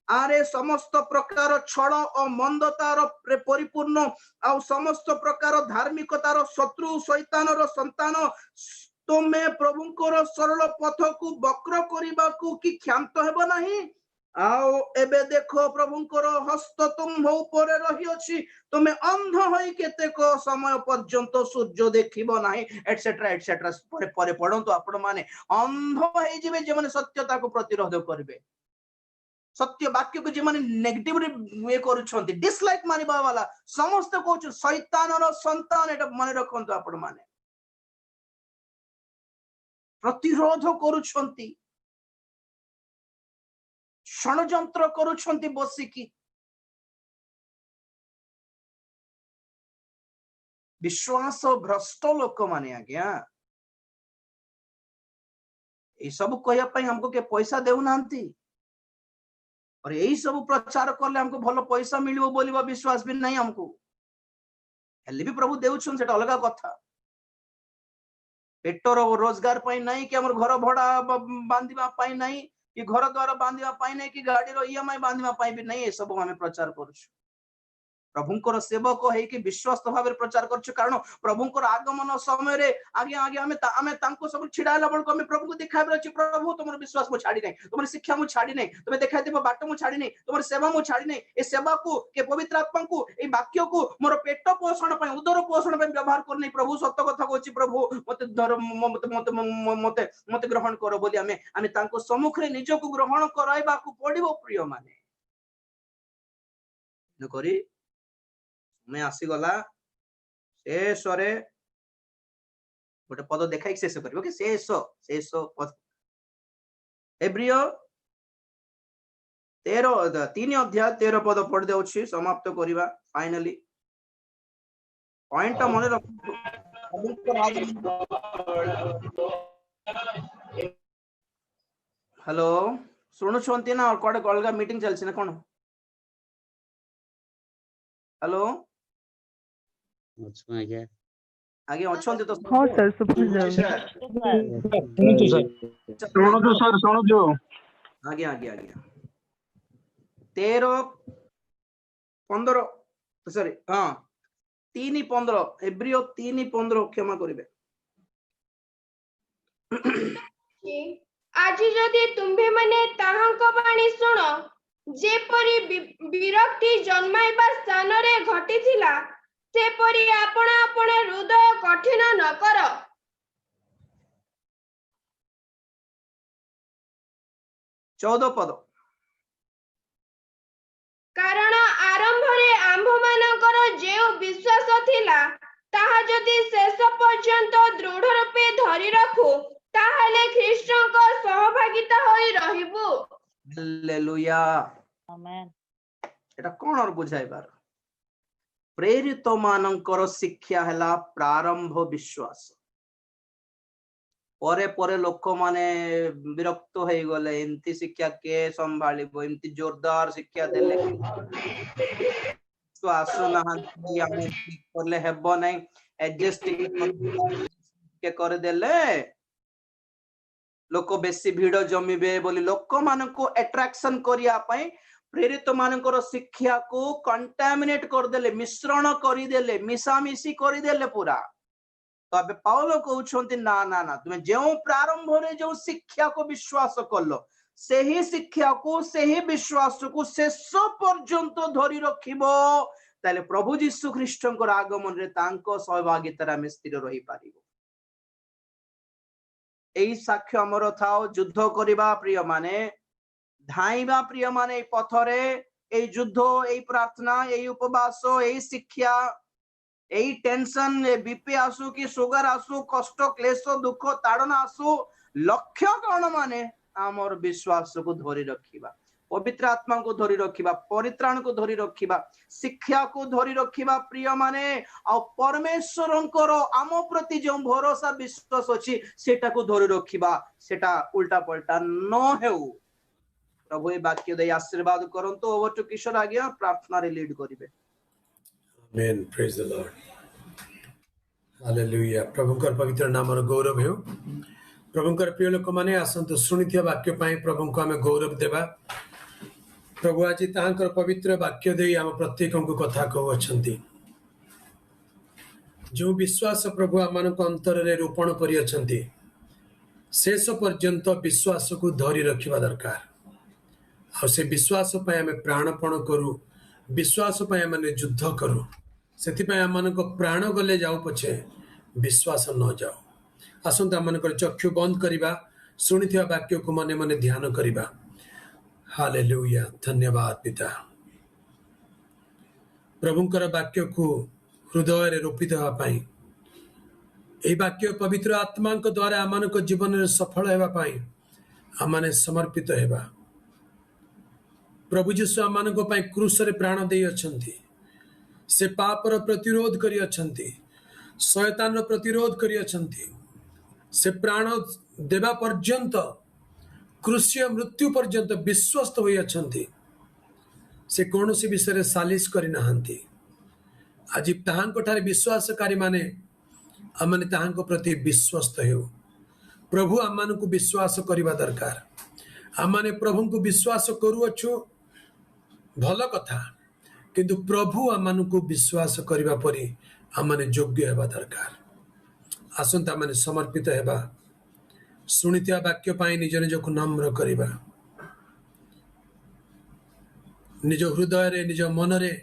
[SPEAKER 3] आरे समस्त प्रकार छल और मंदतार परिपूर्ण आ समस्त प्रकार धार्मिकतार शत्रु शैतान रो संतान तुम्हें प्रभुंकर सरल पथ को वक्र करिबा को कि क्षांत हेबो नाही आओ एबे देखो प्रभुंकर हस्त तुम ऊपर रही अछि तुम्हें अंध होई केतेक समय पर्यंत सूर्य देखिबो नाही एटसेट्रा एटसेट्रा परे परे पढंतु आपण माने अंध होई जिवे जे माने सत्यता को प्रतिरोध करबे सत्य वाक्य को जे माने नेगेटिव वे करूछंती डिसलाइक मानिबा वाला समस्त कहू शैतान रो संतान एटा माने रखंतु आपण माने प्रतिरोध करूछंती षडयंत्र करूछंती बसिकी विश्वास भ्रष्ट लोक माने आज्ञा ये सब कहया हमको के पैसा देउना और यही सब प्रचार करले हमको भलो पैसा मिलिबो बोलिबा विश्वास भी नहीं हमको हेले भी प्रभु देउछन सेटा अलग कथा पेटर रोजगार पाई नहीं कि हमर घर भड़ा बांधिबा पाई नहीं कि घर द्वार बांधिबा पाई नहीं कि गाड़ी रो ईएमआई बांधिबा पाई भी नहीं ये सब हमें प्रचार करूछु प्रभुंकर सेवक है विश्वस्त भाव प्रचार कर कारण प्रभुंकर आगमन समय रे आगे आगे आमे तांको सब छिड़ाला बळ को प्रभु को देखाबर अछि प्रभु तुमर विश्वास मु छाड़ी नहीं तुमर शिक्षा मु छाड़ी नहीं तुमे देखाइ देबो बाट मु छाड़ी नहीं तुमर सेवा मु छाड़ी नहीं ए सेवा को के पवित्र आत्मा को ए वाक्य को मोर पेट पोषण पय उदर पोषण पय व्यवहार कर नहीं प्रभु सत्य कथा कहछि प्रभु मते मते मते मते मते ग्रहण करो बोली आमे तांको सम्मुख रे निज को ग्रहण कराइबा को पड़िबो प्रिय माने न करी मैं आसीगला शेष गोटे पद देखा शेष कर शेष शेष पद एब्रिय 3 अध्याय 13 पद पढ़ दे समाप्त करवा फाइनली पॉइंट मन रख हेलो शुणुंट ना और कड़े अलग मीटिंग चलती ना कौन हेलो
[SPEAKER 9] आगे
[SPEAKER 3] अच्छे तो
[SPEAKER 8] हाँ सर
[SPEAKER 3] आगे आगे आगे 13-15 सॉरी हाँ 3:15 एब्रियो 3:15 क्षमा करिवे
[SPEAKER 6] आज जदि तुम्भे माने ताहांक बाणी सुन जेपरी विरक्ति जन्माइबा स्थान रे घटिथिला सेपरी आपण आपण हृदय कठिन न कर
[SPEAKER 3] 14 पद
[SPEAKER 6] कारण आरंभ रे आंभ मानकर जे विश्वास थिला ताहा जदि शेष पर्यंत दृढ़ रूपे धरि रखु ताहाले ख्रीष्टଙ୍କ सहभागिता होई रहिबु
[SPEAKER 3] हालेलुया
[SPEAKER 9] आमेन
[SPEAKER 3] एटा कोन और बुझाइबार प्रेरित मानकर शिक्षा हैला प्रारंभ विश्वास परे परे लोक माने विरक्त हो गले एंती शिक्षा के संभालिबो एंती जोरदार शिक्षा देले तो आसु नहांती आमे करले हेबो नै एडजस्ट के कर देले लोक बेसी भीड़ जमीबे बोली लोक मान को अट्रैक्शन करिया पई प्रेरित मानकर शिक्षा को कंटामिनेट कर देले मिश्रण करदेले मिसामिशी करदेले पूरा तो अबे पाउल कहउछंती ना ना ना तुमे जेउ प्रारंभ रे जो शिक्षा को विश्वास करलो सेही शिक्षा को सेही विश्वास को शेष पर्यंत धरि रखिबो ताले प्रभु यीशु ख्रीष्टंकर आगमन रे तांको सहभागिता रे स्थिर रही पारिबो एई साक्ष्य हमर थाओ युद्ध करिबा प्रिय माने धाइबा प्रिय माने पथरे ए युद्ध ए प्रार्थना ए उपवास ए शिक्षा ए टेंशन ए बीपी आसु कि सुगर आसु कष्ट क्लेश दुख ताड़ना आसु लक्ष्य कौन माने आमर विश्वास को धरि रखिबा पवित्र आत्मा को धरि रखिबा परित्राण को धरि रखिबा शिक्षा को धरि रखिबा प्रिय माने आ परमेश्वरंकर आम प्रति जो भरोसा विश्वास अछि सेटा को धरि रखिबा सेटा उल्टा पलटा न हेउ प्रभु ये वाक्य दे आशीर्वाद करंतो ओवर टू किशोर आज्ञा प्रार्थना रे लीड करिवे
[SPEAKER 2] amen praise the lord hallelujah प्रभुकर पवित्र नाम रो गौरव हो प्रभुकर प्रिय लोक माने आसंत सुनिथिया वाक्य पाई प्रभु को हमें गौरव देबा प्रभु आज तांकर पवित्र वाक्य दे हम प्रत्येक को कथा कहू अछंती जो विश्वास प्रभु आमान को अंतर रे रोपण करी अछंती शेष पर्यंत विश्वास को धरि रखिबा दरकार आ से विश्वास पाए आम प्राणपण करू विश्वास पाए आम युद्ध करू से आम प्राण गले जाऊ पछे विश्वास न जाऊ आसत आम चक्षु बंद करवा शुणी वाक्य को मने मने ध्यान करवा हालेलुया धन्यवाद पिता प्रभुंकर वाक्य को हृदय रे रोपित होगापाई ए वाक्य पवित्र आत्मा द्वारा आम जीवन में सफल होगापाई आम समर्पित हेबा प्रभु जीशु आम क्रूस रे प्राण दे अछंती से पापर प्रतिरोध करी अछंती शैतान प्रतिरोध करी अछंती से प्राण देवा पर्यंत क्रूसीय मृत्यु पर्यंत विश्वस्त होई अछंती से कौन सी विषय सालिश करि नाहंती आज ताहांको ठारे विश्वासकारी माने आमने ताहांको प्रति विश्वस्त हेउ प्रभु आमମାନଙ୍କୁ विश्वास करिबा दरकार आमने प्रभु को विश्वास करूअछु भल कथा किंतु प्रभु आमମାନଙ୍କୁ विश्वास करिबा परि आमने योग्य हेबा दरकार आसंता माने समर्पित हेबा सुनितिया वाक्य पाई निज निज को नम्र करिबा निज हृदय रे निज मन रे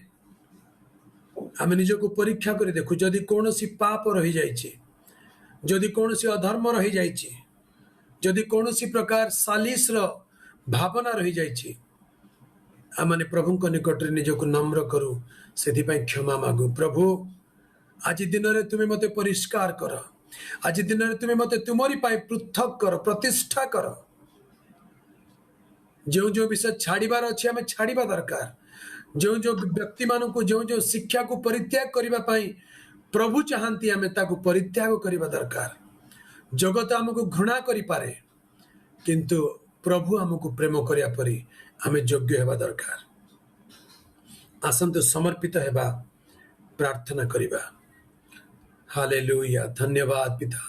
[SPEAKER 2] आम निज को परीक्षा कर देखु जदि कौन सी पाप रही जाइए जदि कौन सी अधर्म रही जाइए जदि कौन सी प्रकार सालिश रो भावना रही जाइए आमने प्रभु को निकट रे निज को नम्र करू से क्षमा मागु प्रभु आज दिन रे तुम्हें मते परिष्कार कर आज दिन रे तुम्हें मते तुमरी पाई पृथक कर प्रतिष्ठा कर जो जो विषय छाड़बार अच्छे आम छाड़ा दरकार जो जो व्यक्ति मान को जो जो शिक्षा को परित्याग करने प्रभु चाहती आम ताकू परित्याग करने दरकार जगत आमको घृणा करें किंतु प्रभु आमको प्रेम करने परी आम योग्य होगा दरकार आसंतु समर्पित हेबा प्रार्थना करिबा हालेलुया धन्यवाद पिता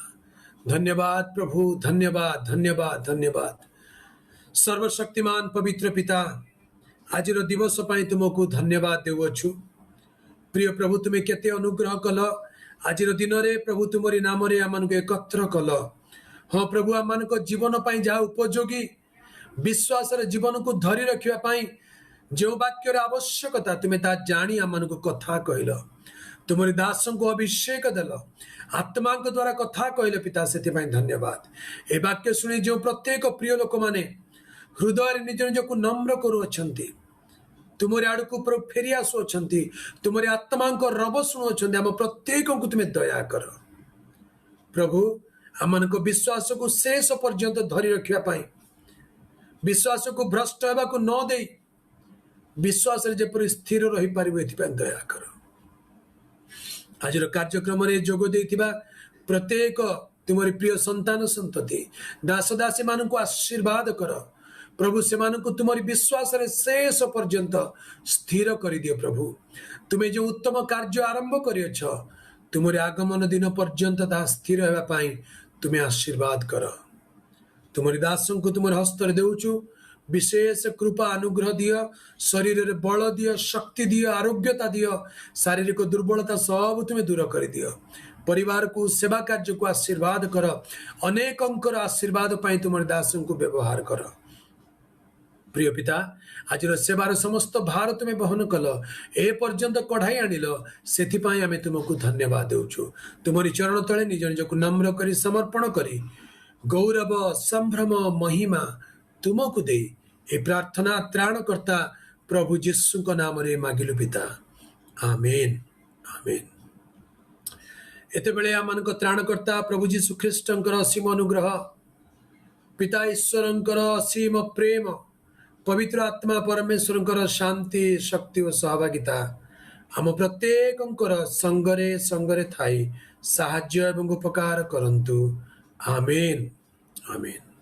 [SPEAKER 2] धन्यवाद प्रभु धन्यवाद धन्यवाद धन्यवाद सर्वशक्तिमान पवित्र पिता आज दिवस पाई तुमको धन्यवाद देउछु प्रिय प्रभु तुम्हें केते अनुग्रह कल आज दिन रे प्रभु तुमरी नाम रे आमन को एकत्र कल हाँ प्रभु आमन को जीवन पाई जहाँ उपयोगी विश्वास रे जीवन को धरी रखिया पाई जो वाक्यर आवश्यकता तुम्हें ता जानी आमन को कथा कहल तुमरी दास को अभिषेक देल आत्मा द्वारा कथा कहले पिता से धन्यवाद ए वाक्य शुणी जो प्रत्येक प्रिय लोक माने हृदय निज निज को नम्र करुअछंती तुमरे आड़ को फेरी आसुअछंती तुमरे आत्मा को रब शुणुअछंती आम प्रत्येक को तुम्हें दया कर प्रभु आमन को विश्वास को शेष पर्यंत धरी रखिया पाई विश्वास को भ्रष्ट होगा को न दे विश्वास रे जेपरि स्थिर रही पारिबो एथिपा दया कर आज कार्यक्रम रे जोग देथिबा प्रत्येक तुमरी प्रिय संतान संतति दास दासी मान को आशीर्वाद कर प्रभु से तुमरी विश्वास रे शेष पर्यंत स्थिर कर दियो प्रभु तुम्हें जो उत्तम कार्य आरंभ करियछ तुमरे आगमन दिन पर्यंत ता स्थिर हेबा पाई तुम्हें आशीर्वाद कर तुमरी दास को तुम हस्त देउछु विशेष कृपा अनुग्रह दियो शरीर रे बल दियो शक्ति दियो आरोग्यता दियो शारीरिक दुर्बलता सब तुम्हें दूर कर दियो परिवार को सेवा कार्य को आशीर्वाद कर अनेकंकर आशीर्वाद पाई तुमरे दास को व्यवहार कर प्रिय पिता आज सेवार समस्त भार तुम्हें बहन कल ए पर्यंत कढ़ाई आनिल से आम तुमको धन्यवाद देउछु तुमरी चरण तले निज निज को नम्र करी समर्पण करी गौरव संभ्रम महिमा तुमको दे ए प्रार्थना त्राणकर्ता प्रभु यीशु को नाम रे मागिलु पिता आमेन आमेन एते बेले आमन को त्राणकर्ता प्रभु यीशु ख्रीष्टंकर असीम अनुग्रह पिता ईश्वरंकर असीम प्रेम पवित्र आत्मा परमेश्वरंकर शांति शक्ति और सहभागिता आम प्रत्येकंकर संगरे संगरे थाई साहाय्य एवं उपकार करंतु आमेन आमेन।